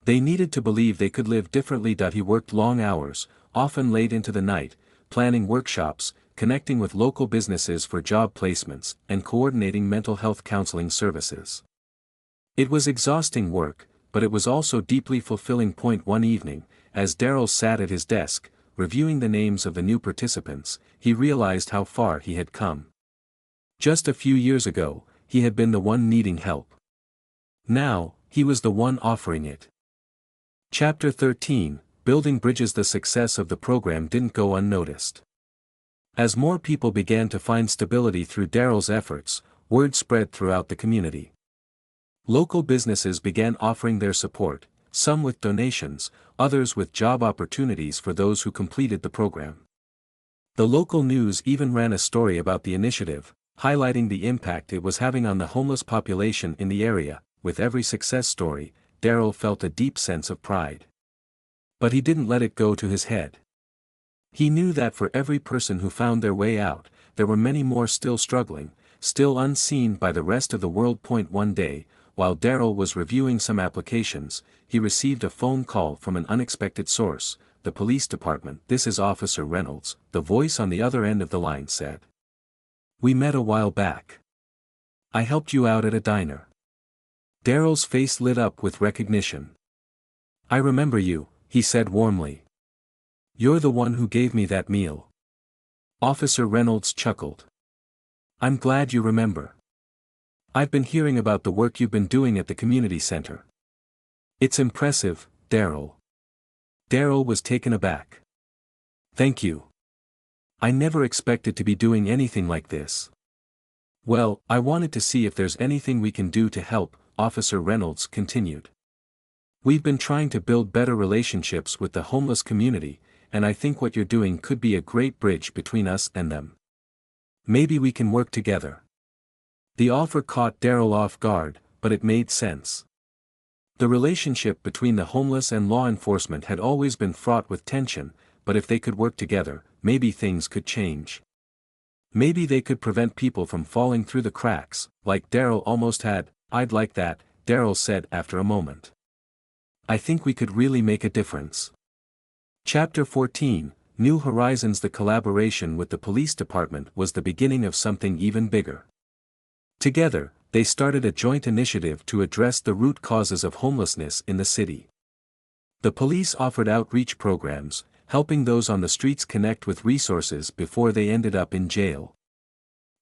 They needed to believe they could live differently. He worked long hours, often late into the night, planning workshops, connecting with local businesses for job placements, and coordinating mental health counseling services. It was exhausting work, but it was also deeply fulfilling. One evening, as Daryl sat at his desk, reviewing the names of the new participants, he realized how far he had come. Just a few years ago, he had been the one needing help. Now, he was the one offering it. Chapter 13, Building Bridges. The success of the program didn't go unnoticed. As more people began to find stability through Daryl's efforts, word spread throughout the community. Local businesses began offering their support, some with donations, others with job opportunities for those who completed the program. The local news even ran a story about the initiative, highlighting the impact it was having on the homeless population in the area. With every success story, Daryl felt a deep sense of pride. But he didn't let it go to his head. He knew that for every person who found their way out, there were many more still struggling, still unseen by the rest of the world. One day, while Daryl was reviewing some applications, he received a phone call from an unexpected source: the police department. "This is Officer Reynolds," the voice on the other end of the line said. "We met a while back. I helped you out at a diner." Daryl's face lit up with recognition. "I remember you," he said warmly. "You're the one who gave me that meal." Officer Reynolds chuckled. "I'm glad you remember. I've been hearing about the work you've been doing at the community center. It's impressive, Daryl." Daryl was taken aback. "Thank you. I never expected to be doing anything like this." "Well, I wanted to see if there's anything we can do to help," Officer Reynolds continued. "We've been trying to build better relationships with the homeless community, and I think what you're doing could be a great bridge between us and them. Maybe we can work together." The offer caught Daryl off guard, but it made sense. The relationship between the homeless and law enforcement had always been fraught with tension, but if they could work together, maybe things could change. Maybe they could prevent people from falling through the cracks, like Daryl almost had. "I'd like that," Daryl said after a moment. "I think we could really make a difference." Chapter 14, New Horizons. The collaboration with the police department was the beginning of something even bigger. Together, they started a joint initiative to address the root causes of homelessness in the city. The police offered outreach programs, helping those on the streets connect with resources before they ended up in jail.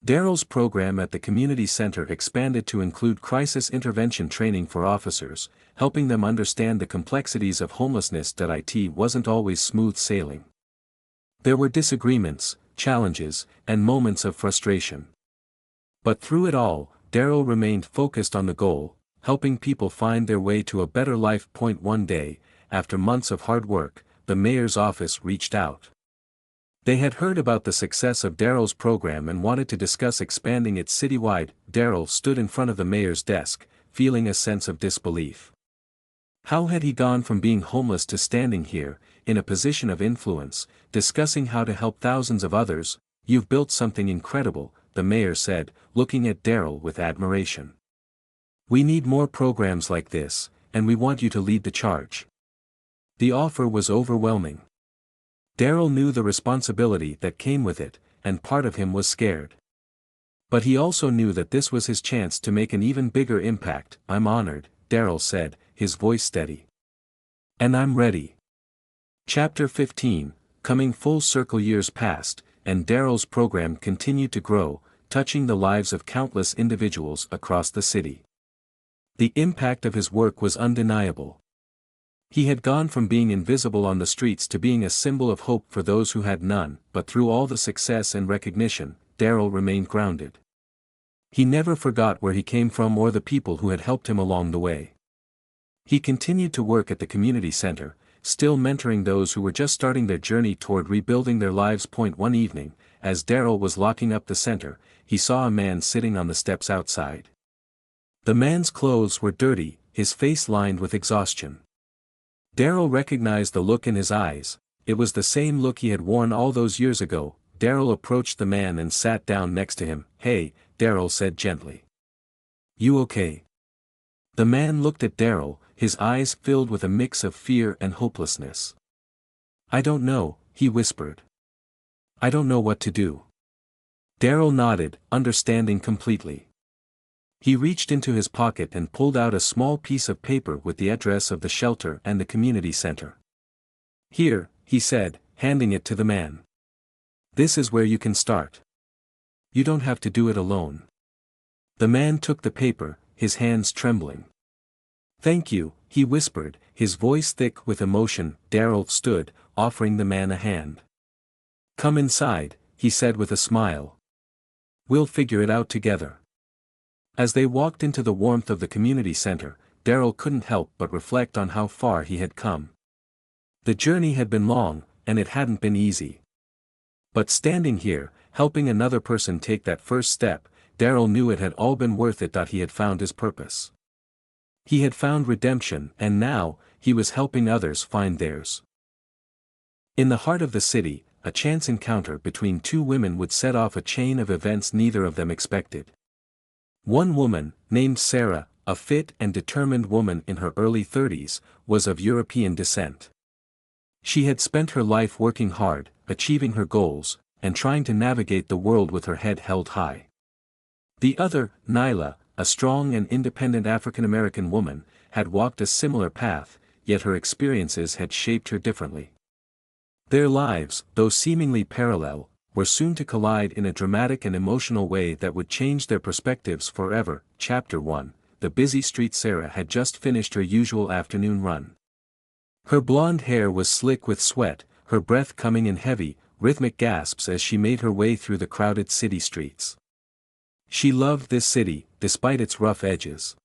Daryl's program at the community center expanded to include crisis intervention training for officers, helping them understand the complexities of homelessness. It wasn't always smooth sailing. There were disagreements, challenges, and moments of frustration. But through it all, Daryl remained focused on the goal: helping people find their way to a better life. One day, after months of hard work, the mayor's office reached out. They had heard about the success of Daryl's program and wanted to discuss expanding it citywide. Daryl stood in front of the mayor's desk, feeling a sense of disbelief. How had he gone from being homeless to standing here, in a position of influence, discussing how to help thousands of others? "You've built something incredible," the mayor said, looking at Daryl with admiration. "We need more programs like this, and we want you to lead the charge." The offer was overwhelming. Daryl knew the responsibility that came with it, and part of him was scared. But he also knew that this was his chance to make an even bigger impact. "I'm honored," Daryl said, his voice steady. "And I'm ready." Chapter 15, coming full circle. Years passed, and Daryl's program continued to grow, touching the lives of countless individuals across the city. The impact of his work was undeniable. He had gone from being invisible on the streets to being a symbol of hope for those who had none, but through all the success and recognition, Daryl remained grounded. He never forgot where he came from or the people who had helped him along the way. He continued to work at the community center, still mentoring those who were just starting their journey toward rebuilding their lives. One evening, as Daryl was locking up the center, he saw a man sitting on the steps outside. The man's clothes were dirty, his face lined with exhaustion. Daryl recognized the look in his eyes. It was the same look he had worn all those years ago. Daryl approached the man and sat down next to him. "Hey," Daryl said gently. "You okay?" The man looked at Daryl, his eyes filled with a mix of fear and hopelessness. "I don't know," he whispered. "I don't know what to do." Daryl nodded, understanding completely. He reached into his pocket and pulled out a small piece of paper with the address of the shelter and the community center. "Here," he said, handing it to the man. "This is where you can start. You don't have to do it alone." The man took the paper, his hands trembling. "Thank you," he whispered, his voice thick with emotion. Daryl stood, offering the man a hand. "Come inside," he said with a smile. "We'll figure it out together." As they walked into the warmth of the community center, Daryl couldn't help but reflect on how far he had come. The journey had been long, and it hadn't been easy. But standing here, helping another person take that first step, Daryl knew it had all been worth it. He had found his purpose. He had found redemption, and now, he was helping others find theirs. In the heart of the city, a chance encounter between two women would set off a chain of events neither of them expected. One woman, named Sarah, a fit and determined woman in her early 30s, was of European descent. She had spent her life working hard, achieving her goals, and trying to navigate the world with her head held high. The other, Nyla, a strong and independent African-American woman, had walked a similar path, yet her experiences had shaped her differently. Their lives, though seemingly parallel, were soon to collide in a dramatic and emotional way that would change their perspectives forever. Chapter 1, the busy street. Sarah had just finished her usual afternoon run. Her blonde hair was slick with sweat, her breath coming in heavy, rhythmic gasps as she made her way through the crowded city streets. She loved this city, despite its rough edges.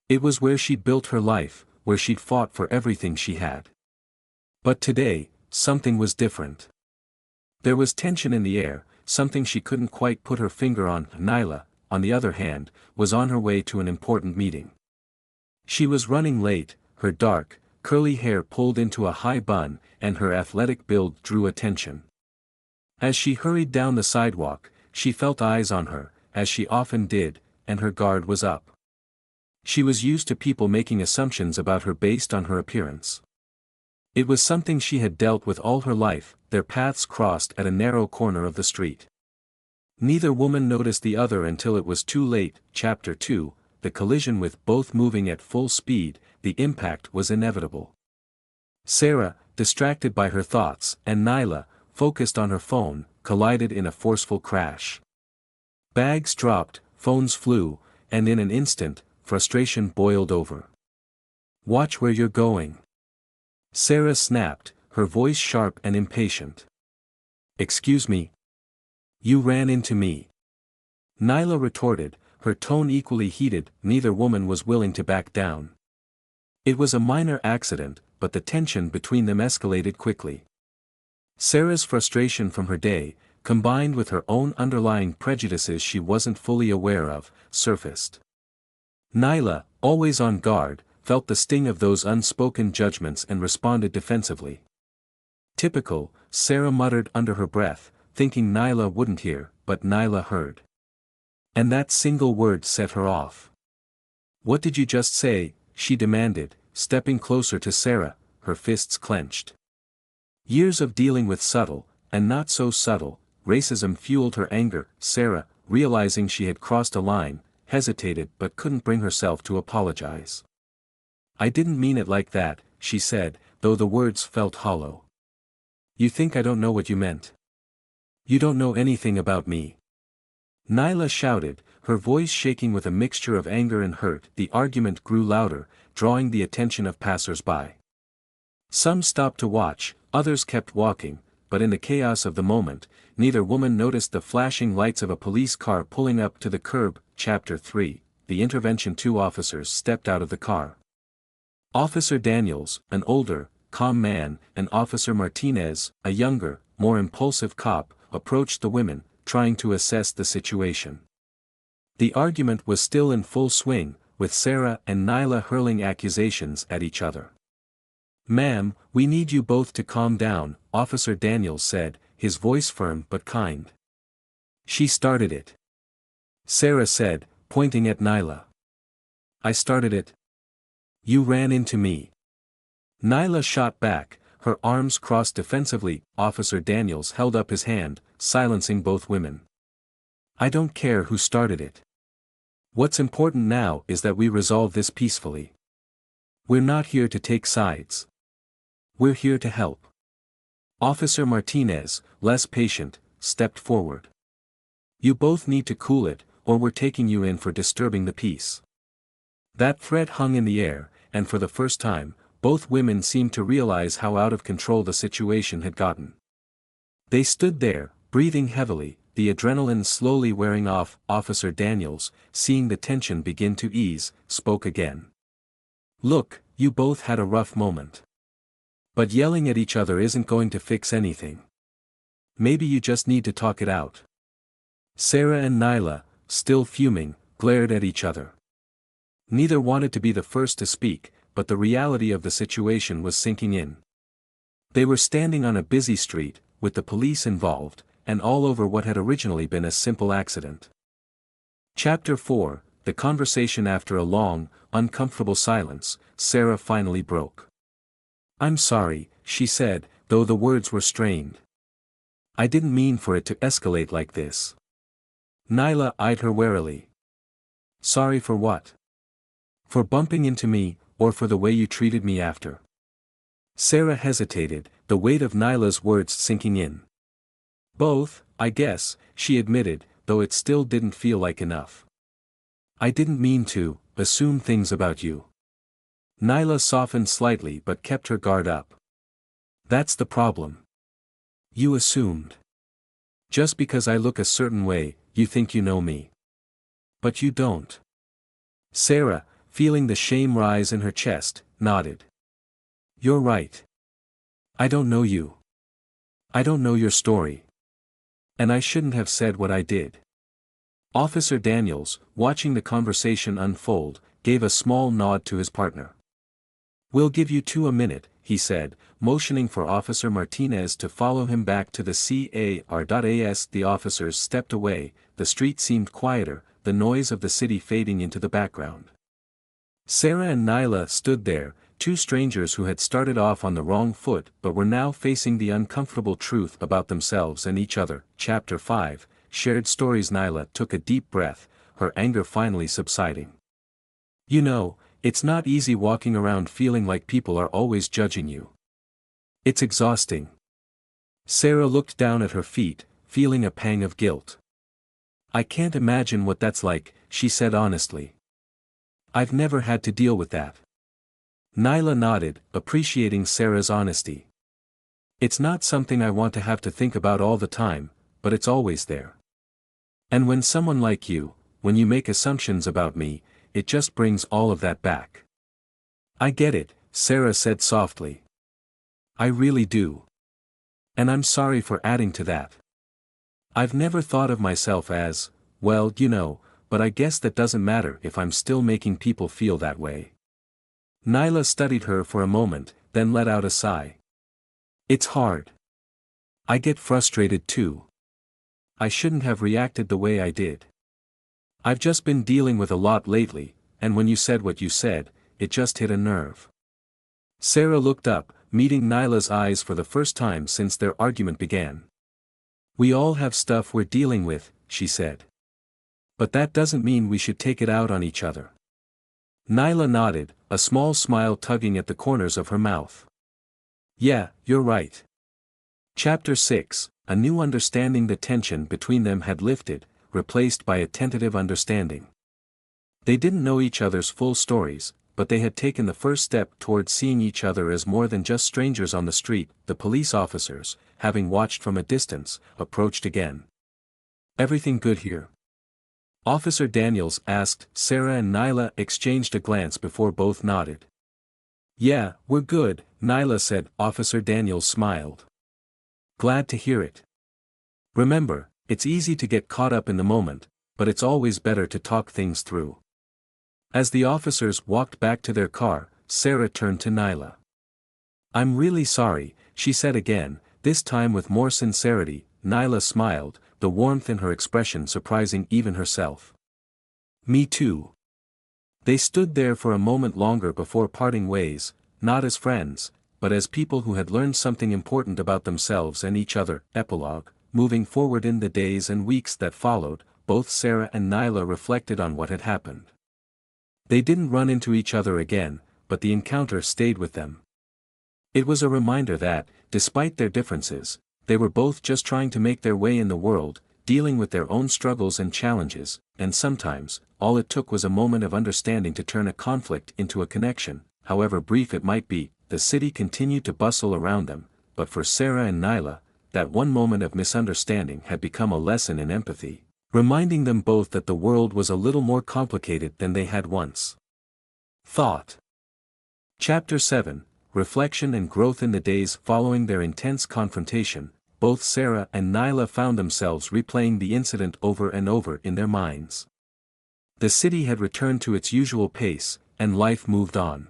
It was where she'd built her life, where she'd fought for everything she had. But today, something was different. There was tension in the air, something she couldn't quite put her finger on. Nyla, on the other hand, was on her way to an important meeting. She was running late, her dark, curly hair pulled into a high bun, and her athletic build drew attention. As she hurried down the sidewalk, she felt eyes on her, as she often did, and her guard was up. She was used to people making assumptions about her based on her appearance. It was something she had dealt with all her life. Their paths crossed at a narrow corner of the street. Neither woman noticed the other until it was too late. Chapter 2, the collision. With both moving at full speed, the impact was inevitable. Sarah, distracted by her thoughts, and Nyla, focused on her phone, collided in a forceful crash. Bags dropped, phones flew, and in an instant, frustration boiled over. "Watch where you're going," Sarah snapped, her voice sharp and impatient. "Excuse me? You ran into me," Nyla retorted, her tone equally heated. Neither woman was willing to back down. It was a minor accident, but the tension between them escalated quickly. Sarah's frustration from her day, combined with her own underlying prejudices she wasn't fully aware of, surfaced. Nyla, always on guard, felt the sting of those unspoken judgments and responded defensively. Typical, Sarah muttered under her breath, thinking Nyla wouldn't hear, but Nyla heard. And that single word set her off. "What did you just say?" she demanded, stepping closer to Sarah, her fists clenched. Years of dealing with subtle, and not so subtle, racism fueled her anger. Sarah, realizing she had crossed a line, hesitated but couldn't bring herself to apologize. "I didn't mean it like that," she said, though the words felt hollow. "You think I don't know what you meant? You don't know anything about me." Nyla shouted, her voice shaking with a mixture of anger and hurt. The argument grew louder, drawing the attention of passers-by. Some stopped to watch, others kept walking, but in the chaos of the moment, neither woman noticed the flashing lights of a police car pulling up to the curb. Chapter 3, The Intervention. Two officers stepped out of the car. Officer Daniels, an older, calm man, and Officer Martinez, a younger, more impulsive cop, approached the women, trying to assess the situation. The argument was still in full swing, with Sarah and Nyla hurling accusations at each other. "Ma'am, we need you both to calm down," Officer Daniels said, his voice firm but kind. "She started it," Sarah said, pointing at Nyla. "I started it? You ran into me." Nyla shot back, her arms crossed defensively. Officer Daniels held up his hand, silencing both women. "I don't care who started it. What's important now is that we resolve this peacefully. We're not here to take sides. We're here to help." Officer Martinez, less patient, stepped forward. "You both need to cool it, or we're taking you in for disturbing the peace." That threat hung in the air, and for the first time, both women seemed to realize how out of control the situation had gotten. They stood there, breathing heavily, the adrenaline slowly wearing off. Officer Daniels, seeing the tension begin to ease, spoke again. "Look, you both had a rough moment. But yelling at each other isn't going to fix anything. Maybe you just need to talk it out." Sarah and Nyla, still fuming, glared at each other. Neither wanted to be the first to speak, but the reality of the situation was sinking in. They were standing on a busy street, with the police involved, and all over what had originally been a simple accident. Chapter 4, The Conversation. After a long, uncomfortable silence, Sarah finally broke. "I'm sorry," she said, though the words were strained. "I didn't mean for it to escalate like this." Nyla eyed her warily. "Sorry for what? For bumping into me, or for the way you treated me after?" Sarah hesitated, the weight of Nyla's words sinking in. "Both, I guess," she admitted, though it still didn't feel like enough. "I didn't mean to assume things about you." Nyla softened slightly but kept her guard up. "That's the problem. You assumed. Just because I look a certain way, you think you know me. But you don't." Sarah, feeling the shame rise in her chest, nodded. "You're right. I don't know you. I don't know your story. And I shouldn't have said what I did." Officer Daniels, watching the conversation unfold, gave a small nod to his partner. "We'll give you two a minute," he said, motioning for Officer Martinez to follow him back to the CAR.as. The officers stepped away, the street seemed quieter, the noise of the city fading into the background. Sarah and Nyla stood there, two strangers who had started off on the wrong foot but were now facing the uncomfortable truth about themselves and each other. Chapter 5, Shared Stories. Nyla took a deep breath, her anger finally subsiding. "You know, it's not easy walking around feeling like people are always judging you. It's exhausting." Sarah looked down at her feet, feeling a pang of guilt. "I can't imagine what that's like," she said honestly. "I've never had to deal with that." Nyla nodded, appreciating Sarah's honesty. "It's not something I want to have to think about all the time, but it's always there. And when someone like you, when you make assumptions about me, it just brings all of that back." "I get it," Sarah said softly. "I really do. And I'm sorry for adding to that. I've never thought of myself as, well, but I guess that doesn't matter if I'm still making people feel that way. Nyla studied her for a moment, then let out a sigh. It's hard. I get frustrated too. I shouldn't have reacted the way I did. I've just been dealing with a lot lately, and when you said what you said, it just hit a nerve. Sarah looked up, meeting Nyla's eyes for the first time since their argument began. We all have stuff we're dealing with, she said. But that doesn't mean we should take it out on each other. Nyla nodded, a small smile tugging at the corners of her mouth. Yeah, you're right. Chapter 6, a new understanding. The tension between them had lifted, replaced by a tentative understanding. They didn't know each other's full stories, but they had taken the first step towards seeing each other as more than just strangers on the street. The police officers, having watched from a distance, approached again. Everything good here? Officer Daniels asked. Sarah and Nyla exchanged a glance before both nodded. Yeah, we're good, Nyla said. Officer Daniels smiled. Glad to hear it. Remember, it's easy to get caught up in the moment, but it's always better to talk things through. As the officers walked back to their car, Sarah turned to Nyla. I'm really sorry, she said again, this time with more sincerity. Nyla smiled, the warmth in her expression surprising even herself. Me too. They stood there for a moment longer before parting ways, not as friends, but as people who had learned something important about themselves and each other. Epilogue. Moving forward in the days and weeks that followed, both Sarah and Nyla reflected on what had happened. They didn't run into each other again, but the encounter stayed with them. It was a reminder that, despite their differences, they were both just trying to make their way in the world, dealing with their own struggles and challenges, and sometimes, all it took was a moment of understanding to turn a conflict into a connection, however brief it might be. The city continued to bustle around them, but for Sarah and Nyla, that one moment of misunderstanding had become a lesson in empathy, reminding them both that the world was a little more complicated than they had once thought. Chapter 7, Reflection and Growth. In the days following their intense confrontation, both Sarah and Nyla found themselves replaying the incident over and over in their minds. The city had returned to its usual pace, and life moved on.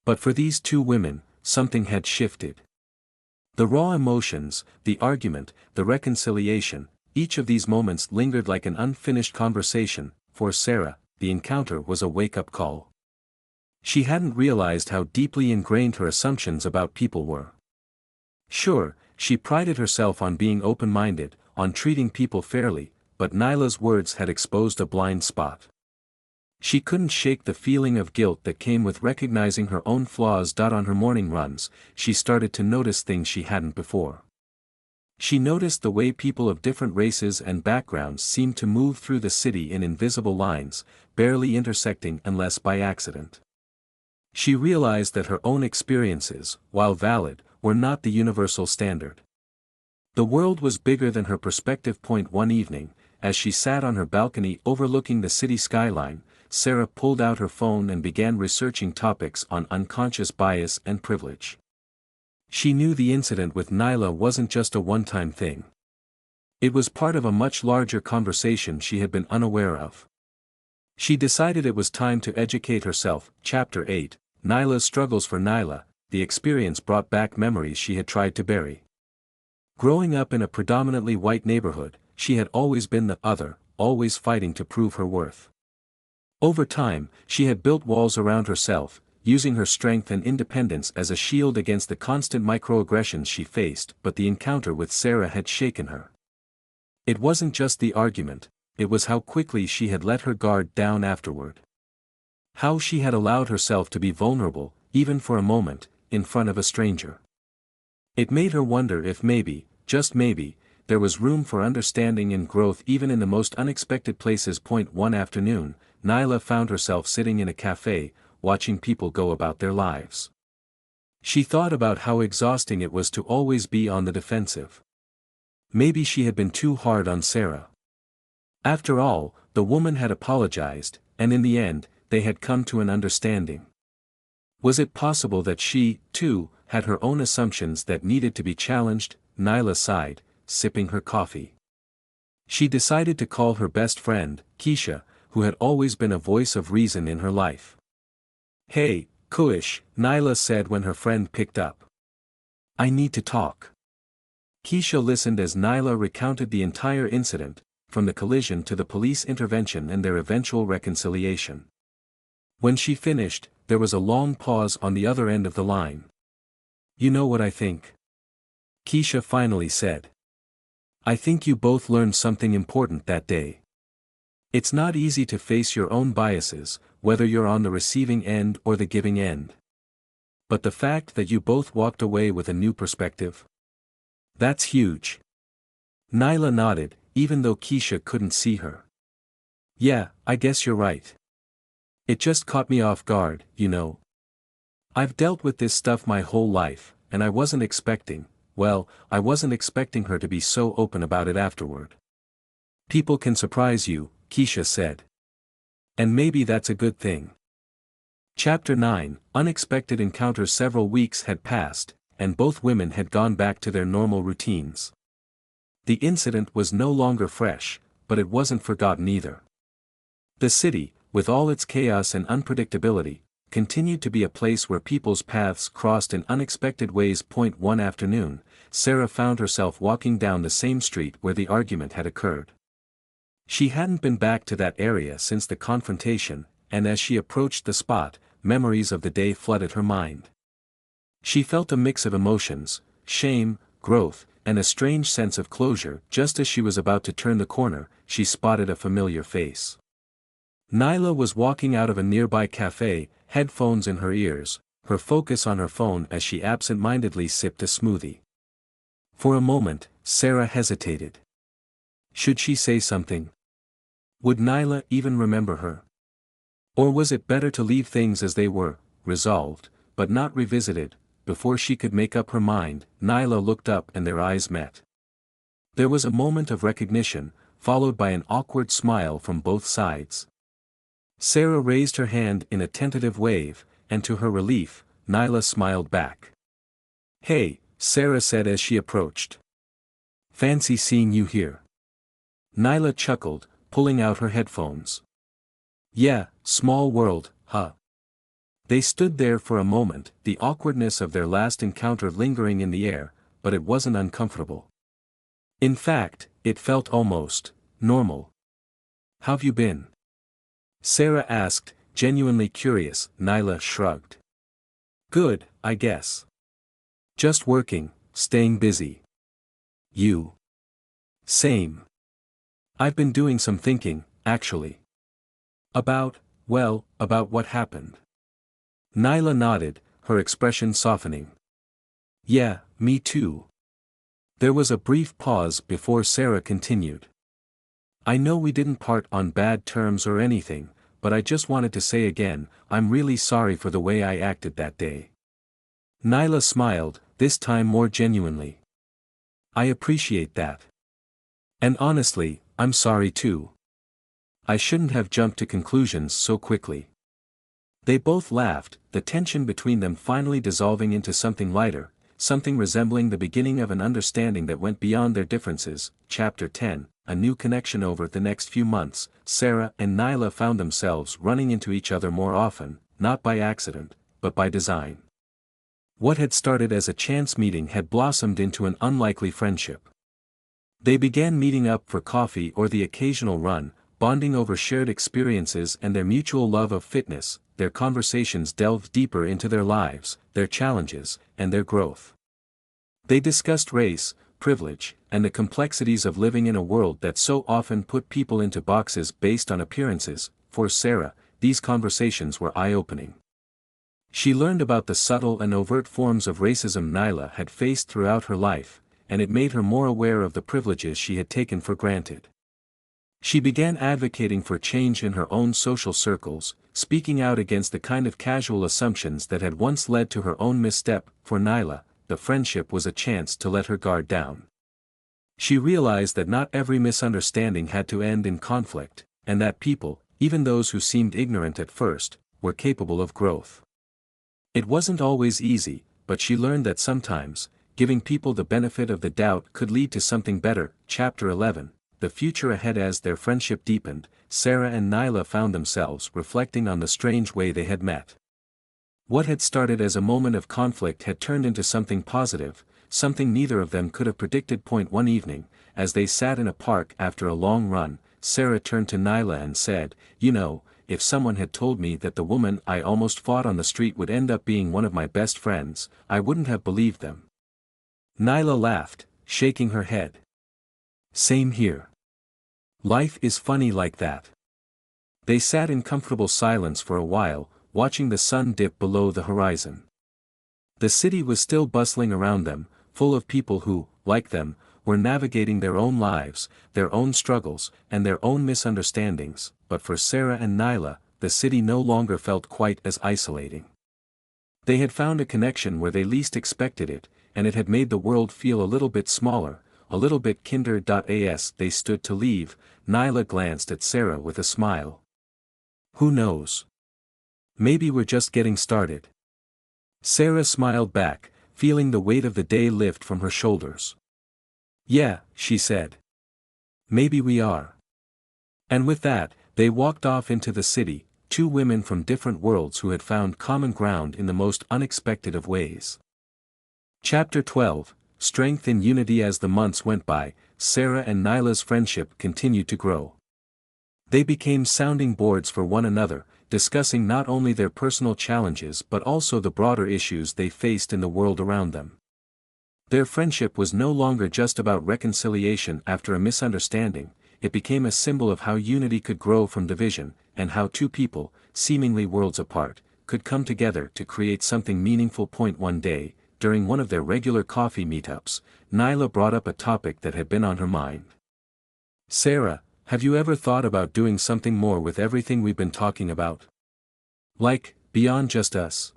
But for these two women, something had shifted. The raw emotions, the argument, the reconciliation, each of these moments lingered like an unfinished conversation. For Sarah, the encounter was a wake-up call. She hadn't realized how deeply ingrained her assumptions about people were. Sure, she prided herself on being open-minded, on treating people fairly, but Nyla's words had exposed a blind spot. She couldn't shake the feeling of guilt that came with recognizing her own flaws. On her morning runs, she started to notice things she hadn't before. She noticed the way people of different races and backgrounds seemed to move through the city in invisible lines, barely intersecting unless by accident. She realized that her own experiences, while valid, were not the universal standard. The world was bigger than her perspective. One evening, as she sat on her balcony overlooking the city skyline, Sarah pulled out her phone and began researching topics on unconscious bias and privilege. She knew the incident with Nyla wasn't just a one-time thing. It was part of a much larger conversation she had been unaware of. She decided it was time to educate herself. Chapter 8, Nyla's struggles. For Nyla, the experience brought back memories she had tried to bury. Growing up in a predominantly white neighborhood, she had always been the other, always fighting to prove her worth. Over time, she had built walls around herself, using her strength and independence as a shield against the constant microaggressions she faced. But the encounter with Sarah had shaken her. It wasn't just the argument, it was how quickly she had let her guard down afterward. How she had allowed herself to be vulnerable, even for a moment, in front of a stranger. It made her wonder if maybe, just maybe, there was room for understanding and growth even in the most unexpected places. One afternoon, Nyla found herself sitting in a cafe, watching people go about their lives. She thought about how exhausting it was to always be on the defensive. Maybe she had been too hard on Sarah. After all, the woman had apologized, and in the end, they had come to an understanding. Was it possible that she, too, had her own assumptions that needed to be challenged? Nyla sighed, sipping her coffee. She decided to call her best friend, Keisha, who had always been a voice of reason in her life. "Hey, Kuish," Nyla said when her friend picked up. "I need to talk." Keisha listened as Nyla recounted the entire incident, from the collision to the police intervention and their eventual reconciliation. When she finished, there was a long pause on the other end of the line. "You know what I think?" Keisha finally said. "I think you both learned something important that day. It's not easy to face your own biases, whether you're on the receiving end or the giving end. But the fact that you both walked away with a new perspective? That's huge." Nyla nodded, even though Keisha couldn't see her. "Yeah, I guess you're right. It just caught me off guard, you know. I've dealt with this stuff my whole life, and I wasn't expecting her to be so open about it afterward." "People can surprise you," Keisha said. "And maybe that's a good thing." Chapter 9, Unexpected Encounters. Several weeks had passed, and both women had gone back to their normal routines. The incident was no longer fresh, but it wasn't forgotten either. The city, with all its chaos and unpredictability, continued to be a place where people's paths crossed in unexpected ways. One afternoon, Sarah found herself walking down the same street where the argument had occurred. She hadn't been back to that area since the confrontation, and as she approached the spot, memories of the day flooded her mind. She felt a mix of emotions, shame, growth, and a strange sense of closure. Just as she was about to turn the corner, she spotted a familiar face. Nyla was walking out of a nearby cafe, headphones in her ears, her focus on her phone as she absent-mindedly sipped a smoothie. For a moment, Sarah hesitated. Should she say something? Would Nyla even remember her? Or was it better to leave things as they were, resolved, but not revisited? Before she could make up her mind, Nyla looked up and their eyes met. There was a moment of recognition, followed by an awkward smile from both sides. Sarah raised her hand in a tentative wave, and to her relief, Nyla smiled back. "Hey," Sarah said as she approached. "Fancy seeing you here." Nyla chuckled, pulling out her headphones. "Yeah, small world, huh?" They stood there for a moment, the awkwardness of their last encounter lingering in the air, but it wasn't uncomfortable. In fact, it felt almost normal. "How've you been?" Sarah asked, genuinely curious. Nyla shrugged. "Good, I guess. Just working, staying busy." "You?" "Same. I've been doing some thinking, actually. About what happened." Nyla nodded, her expression softening. "Yeah, me too." There was a brief pause before Sarah continued. "I know we didn't part on bad terms or anything, but I just wanted to say again, I'm really sorry for the way I acted that day." Nyla smiled, this time more genuinely. "I appreciate that. And honestly, I'm sorry too. I shouldn't have jumped to conclusions so quickly." They both laughed, the tension between them finally dissolving into something lighter, something resembling the beginning of an understanding that went beyond their differences. Chapter 10, A New Connection. Over the next few months, Sarah and Nyla found themselves running into each other more often, not by accident, but by design. What had started as a chance meeting had blossomed into an unlikely friendship. They began meeting up for coffee or the occasional run, bonding over shared experiences and their mutual love of fitness. Their conversations delved deeper into their lives, their challenges, and their growth. They discussed race, privilege, and the complexities of living in a world that so often put people into boxes based on appearances. For Sarah, these conversations were eye-opening. She learned about the subtle and overt forms of racism Nyla had faced throughout her life, and it made her more aware of the privileges she had taken for granted. She began advocating for change in her own social circles, speaking out against the kind of casual assumptions that had once led to her own misstep. For Nyla, the friendship was a chance to let her guard down. She realized that not every misunderstanding had to end in conflict, and that people, even those who seemed ignorant at first, were capable of growth. It wasn't always easy, but she learned that sometimes, giving people the benefit of the doubt could lead to something better. Chapter 11, The Future Ahead. As their friendship deepened, Sarah and Nyla found themselves reflecting on the strange way they had met. What had started as a moment of conflict had turned into something positive, something neither of them could have predicted. One evening, as they sat in a park after a long run, Sarah turned to Nyla and said, "You know, if someone had told me that the woman I almost fought on the street would end up being one of my best friends, I wouldn't have believed them." Nyla laughed, shaking her head. "Same here. Life is funny like that." They sat in comfortable silence for a while, watching the sun dip below the horizon. The city was still bustling around them, full of people who, like them, were navigating their own lives, their own struggles, and their own misunderstandings, but for Sarah and Nyla, the city no longer felt quite as isolating. They had found a connection where they least expected it, and it had made the world feel a little bit smaller, a little bit kinder. As they stood to leave, Nyla glanced at Sarah with a smile. "Who knows? Maybe we're just getting started." Sarah smiled back, feeling the weight of the day lift from her shoulders. "Yeah," she said. "Maybe we are." And with that, they walked off into the city, two women from different worlds who had found common ground in the most unexpected of ways. Chapter 12, Strength in Unity. As the months went by, Sarah and Nyla's friendship continued to grow. They became sounding boards for one another, discussing not only their personal challenges but also the broader issues they faced in the world around them. Their friendship was no longer just about reconciliation after a misunderstanding, it became a symbol of how unity could grow from division, and how two people, seemingly worlds apart, could come together to create something meaningful. One day, during one of their regular coffee meetups, Nyla brought up a topic that had been on her mind. "Sarah, have you ever thought about doing something more with everything we've been talking about? Like, beyond just us?"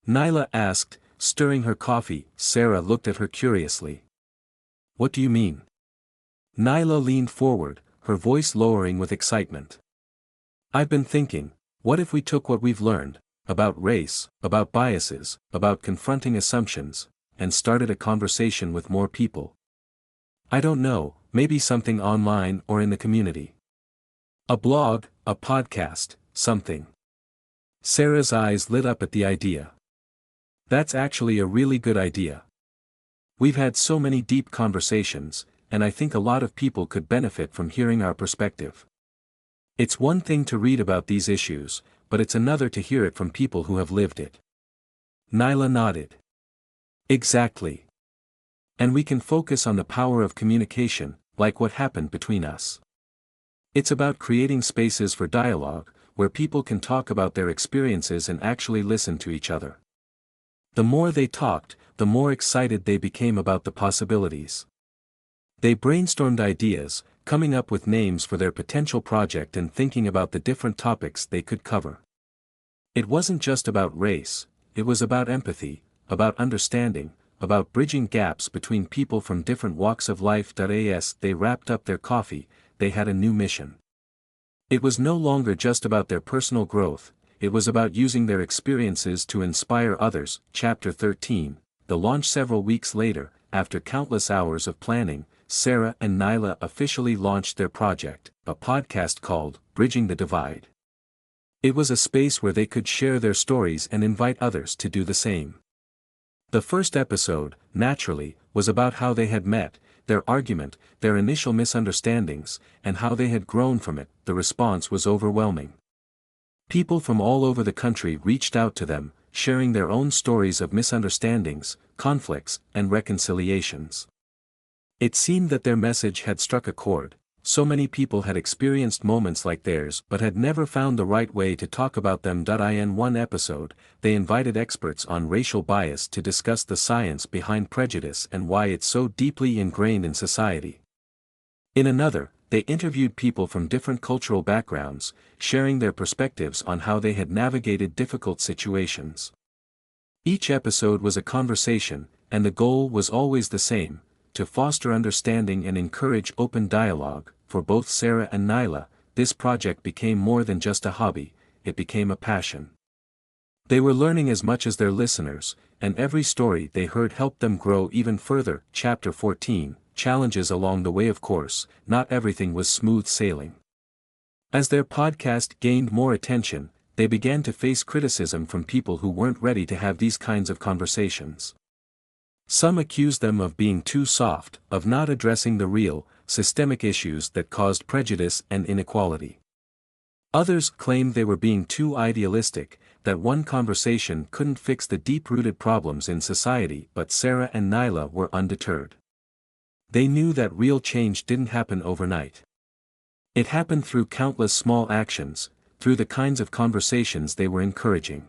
Nyla asked, stirring her coffee. Sarah looked at her curiously. "What do you mean?" Nyla leaned forward, her voice lowering with excitement. "I've been thinking, what if we took what we've learned, about race, about biases, about confronting assumptions, and started a conversation with more people? I don't know, maybe something online or in the community. A blog, a podcast, something." Sarah's eyes lit up at the idea. "That's actually a really good idea. We've had so many deep conversations, and I think a lot of people could benefit from hearing our perspective. It's one thing to read about these issues, but it's another to hear it from people who have lived it." Nyla nodded. "Exactly. And we can focus on the power of communication, like what happened between us. It's about creating spaces for dialogue, where people can talk about their experiences and actually listen to each other." The more they talked, the more excited they became about the possibilities. They brainstormed ideas, coming up with names for their potential project and thinking about the different topics they could cover. It wasn't just about race, it was about empathy, about understanding, about bridging gaps between people from different walks of life. As they wrapped up their coffee, they had a new mission. It was no longer just about their personal growth, it was about using their experiences to inspire others. Chapter 13, The Launch. Several weeks later, after countless hours of planning, Sarah and Nyla officially launched their project, a podcast called Bridging the Divide. It was a space where they could share their stories and invite others to do the same. The first episode, naturally, was about how they had met, their argument, their initial misunderstandings, and how they had grown from it. The response was overwhelming. People from all over the country reached out to them, sharing their own stories of misunderstandings, conflicts, and reconciliations. It seemed that their message had struck a chord. So many people had experienced moments like theirs but had never found the right way to talk about them. In one episode, they invited experts on racial bias to discuss the science behind prejudice and why it's so deeply ingrained in society. In another, they interviewed people from different cultural backgrounds, sharing their perspectives on how they had navigated difficult situations. Each episode was a conversation, and the goal was always the same: to foster understanding and encourage open dialogue. For both Sarah and Nyla, this project became more than just a hobby, it became a passion. They were learning as much as their listeners, and every story they heard helped them grow even further. Chapter 14, Challenges Along the Way. Of course, not everything was smooth sailing. As their podcast gained more attention, they began to face criticism from people who weren't ready to have these kinds of conversations. Some accused them of being too soft, of not addressing the real, systemic issues that caused prejudice and inequality. Others claimed they were being too idealistic, that one conversation couldn't fix the deep-rooted problems in society. But Sarah and Nyla were undeterred. They knew that real change didn't happen overnight. It happened through countless small actions, through the kinds of conversations they were encouraging.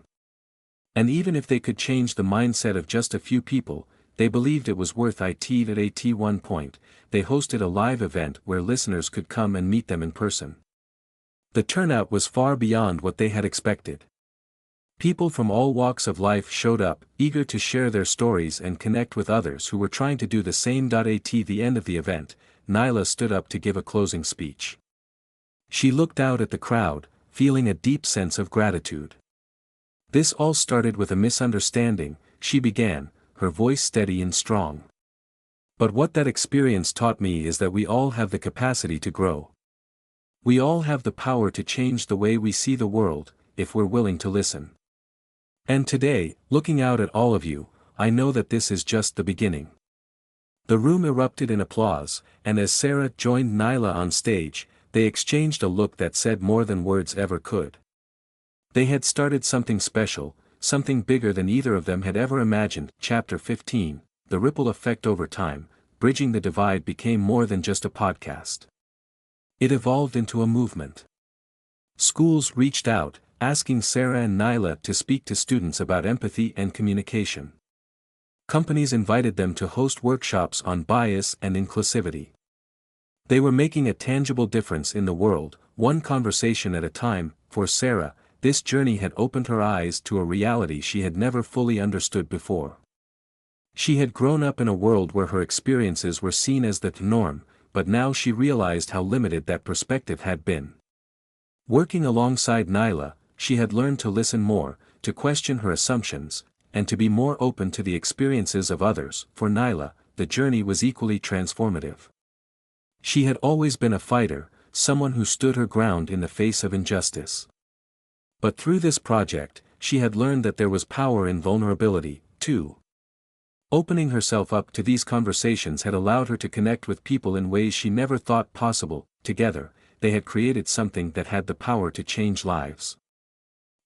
And even if they could change the mindset of just a few people, they believed it was worth it. At one point, they hosted a live event where listeners could come and meet them in person. The turnout was far beyond what they had expected. People from all walks of life showed up, eager to share their stories and connect with others who were trying to do the same. At the end of the event, Nyla stood up to give a closing speech. She looked out at the crowd, feeling a deep sense of gratitude. "This all started with a misunderstanding," she began, her voice steady and strong. "But what that experience taught me is that we all have the capacity to grow. We all have the power to change the way we see the world, if we're willing to listen. And today, looking out at all of you, I know that this is just the beginning." The room erupted in applause, and as Sarah joined Nyla on stage, they exchanged a look that said more than words ever could. They had started something special, something bigger than either of them had ever imagined. Chapter 15, The Ripple Effect. Over time, Bridging the Divide became more than just a podcast. It evolved into a movement. Schools reached out, asking Sarah and Nyla to speak to students about empathy and communication. Companies invited them to host workshops on bias and inclusivity. They were making a tangible difference in the world, one conversation at a time. For Sarah, this journey had opened her eyes to a reality she had never fully understood before. She had grown up in a world where her experiences were seen as the norm, but now she realized how limited that perspective had been. Working alongside Nyla, she had learned to listen more, to question her assumptions, and to be more open to the experiences of others. For Nyla, the journey was equally transformative. She had always been a fighter, someone who stood her ground in the face of injustice. But through this project, she had learned that there was power in vulnerability, too. Opening herself up to these conversations had allowed her to connect with people in ways she never thought possible. Together, they had created something that had the power to change lives.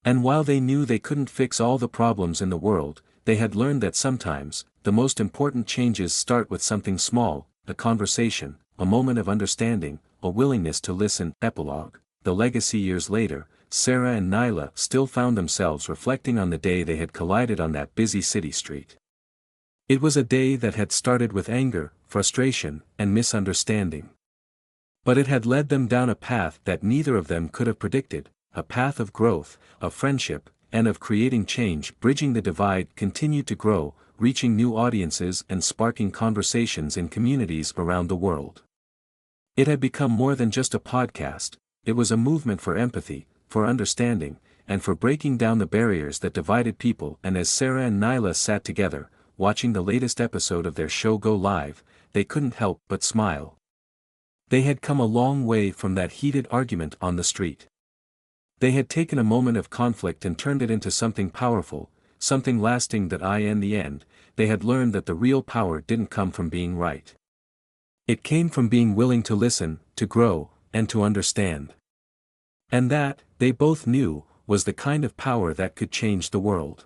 And while they knew they couldn't fix all the problems in the world, they had learned that sometimes, the most important changes start with something small, a conversation, a moment of understanding, a willingness to listen. Epilogue. The legacy. Years later, Sarah and Nyla still found themselves reflecting on the day they had collided on that busy city street. It was a day that had started with anger, frustration, and misunderstanding. But it had led them down a path that neither of them could have predicted, a path of growth, of friendship, and of creating change. Bridging the Divide continued to grow, reaching new audiences and sparking conversations in communities around the world. It had become more than just a podcast, it was a movement for empathy, for understanding, and for breaking down the barriers that divided people. And as Sarah and Nyla sat together, watching the latest episode of their show go live, they couldn't help but smile. They had come a long way from that heated argument on the street. They had taken a moment of conflict and turned it into something powerful, something lasting. That in the end, they had learned that the real power didn't come from being right. It came from being willing to listen, to grow, and to understand. And that, they both knew, was the kind of power that could change the world.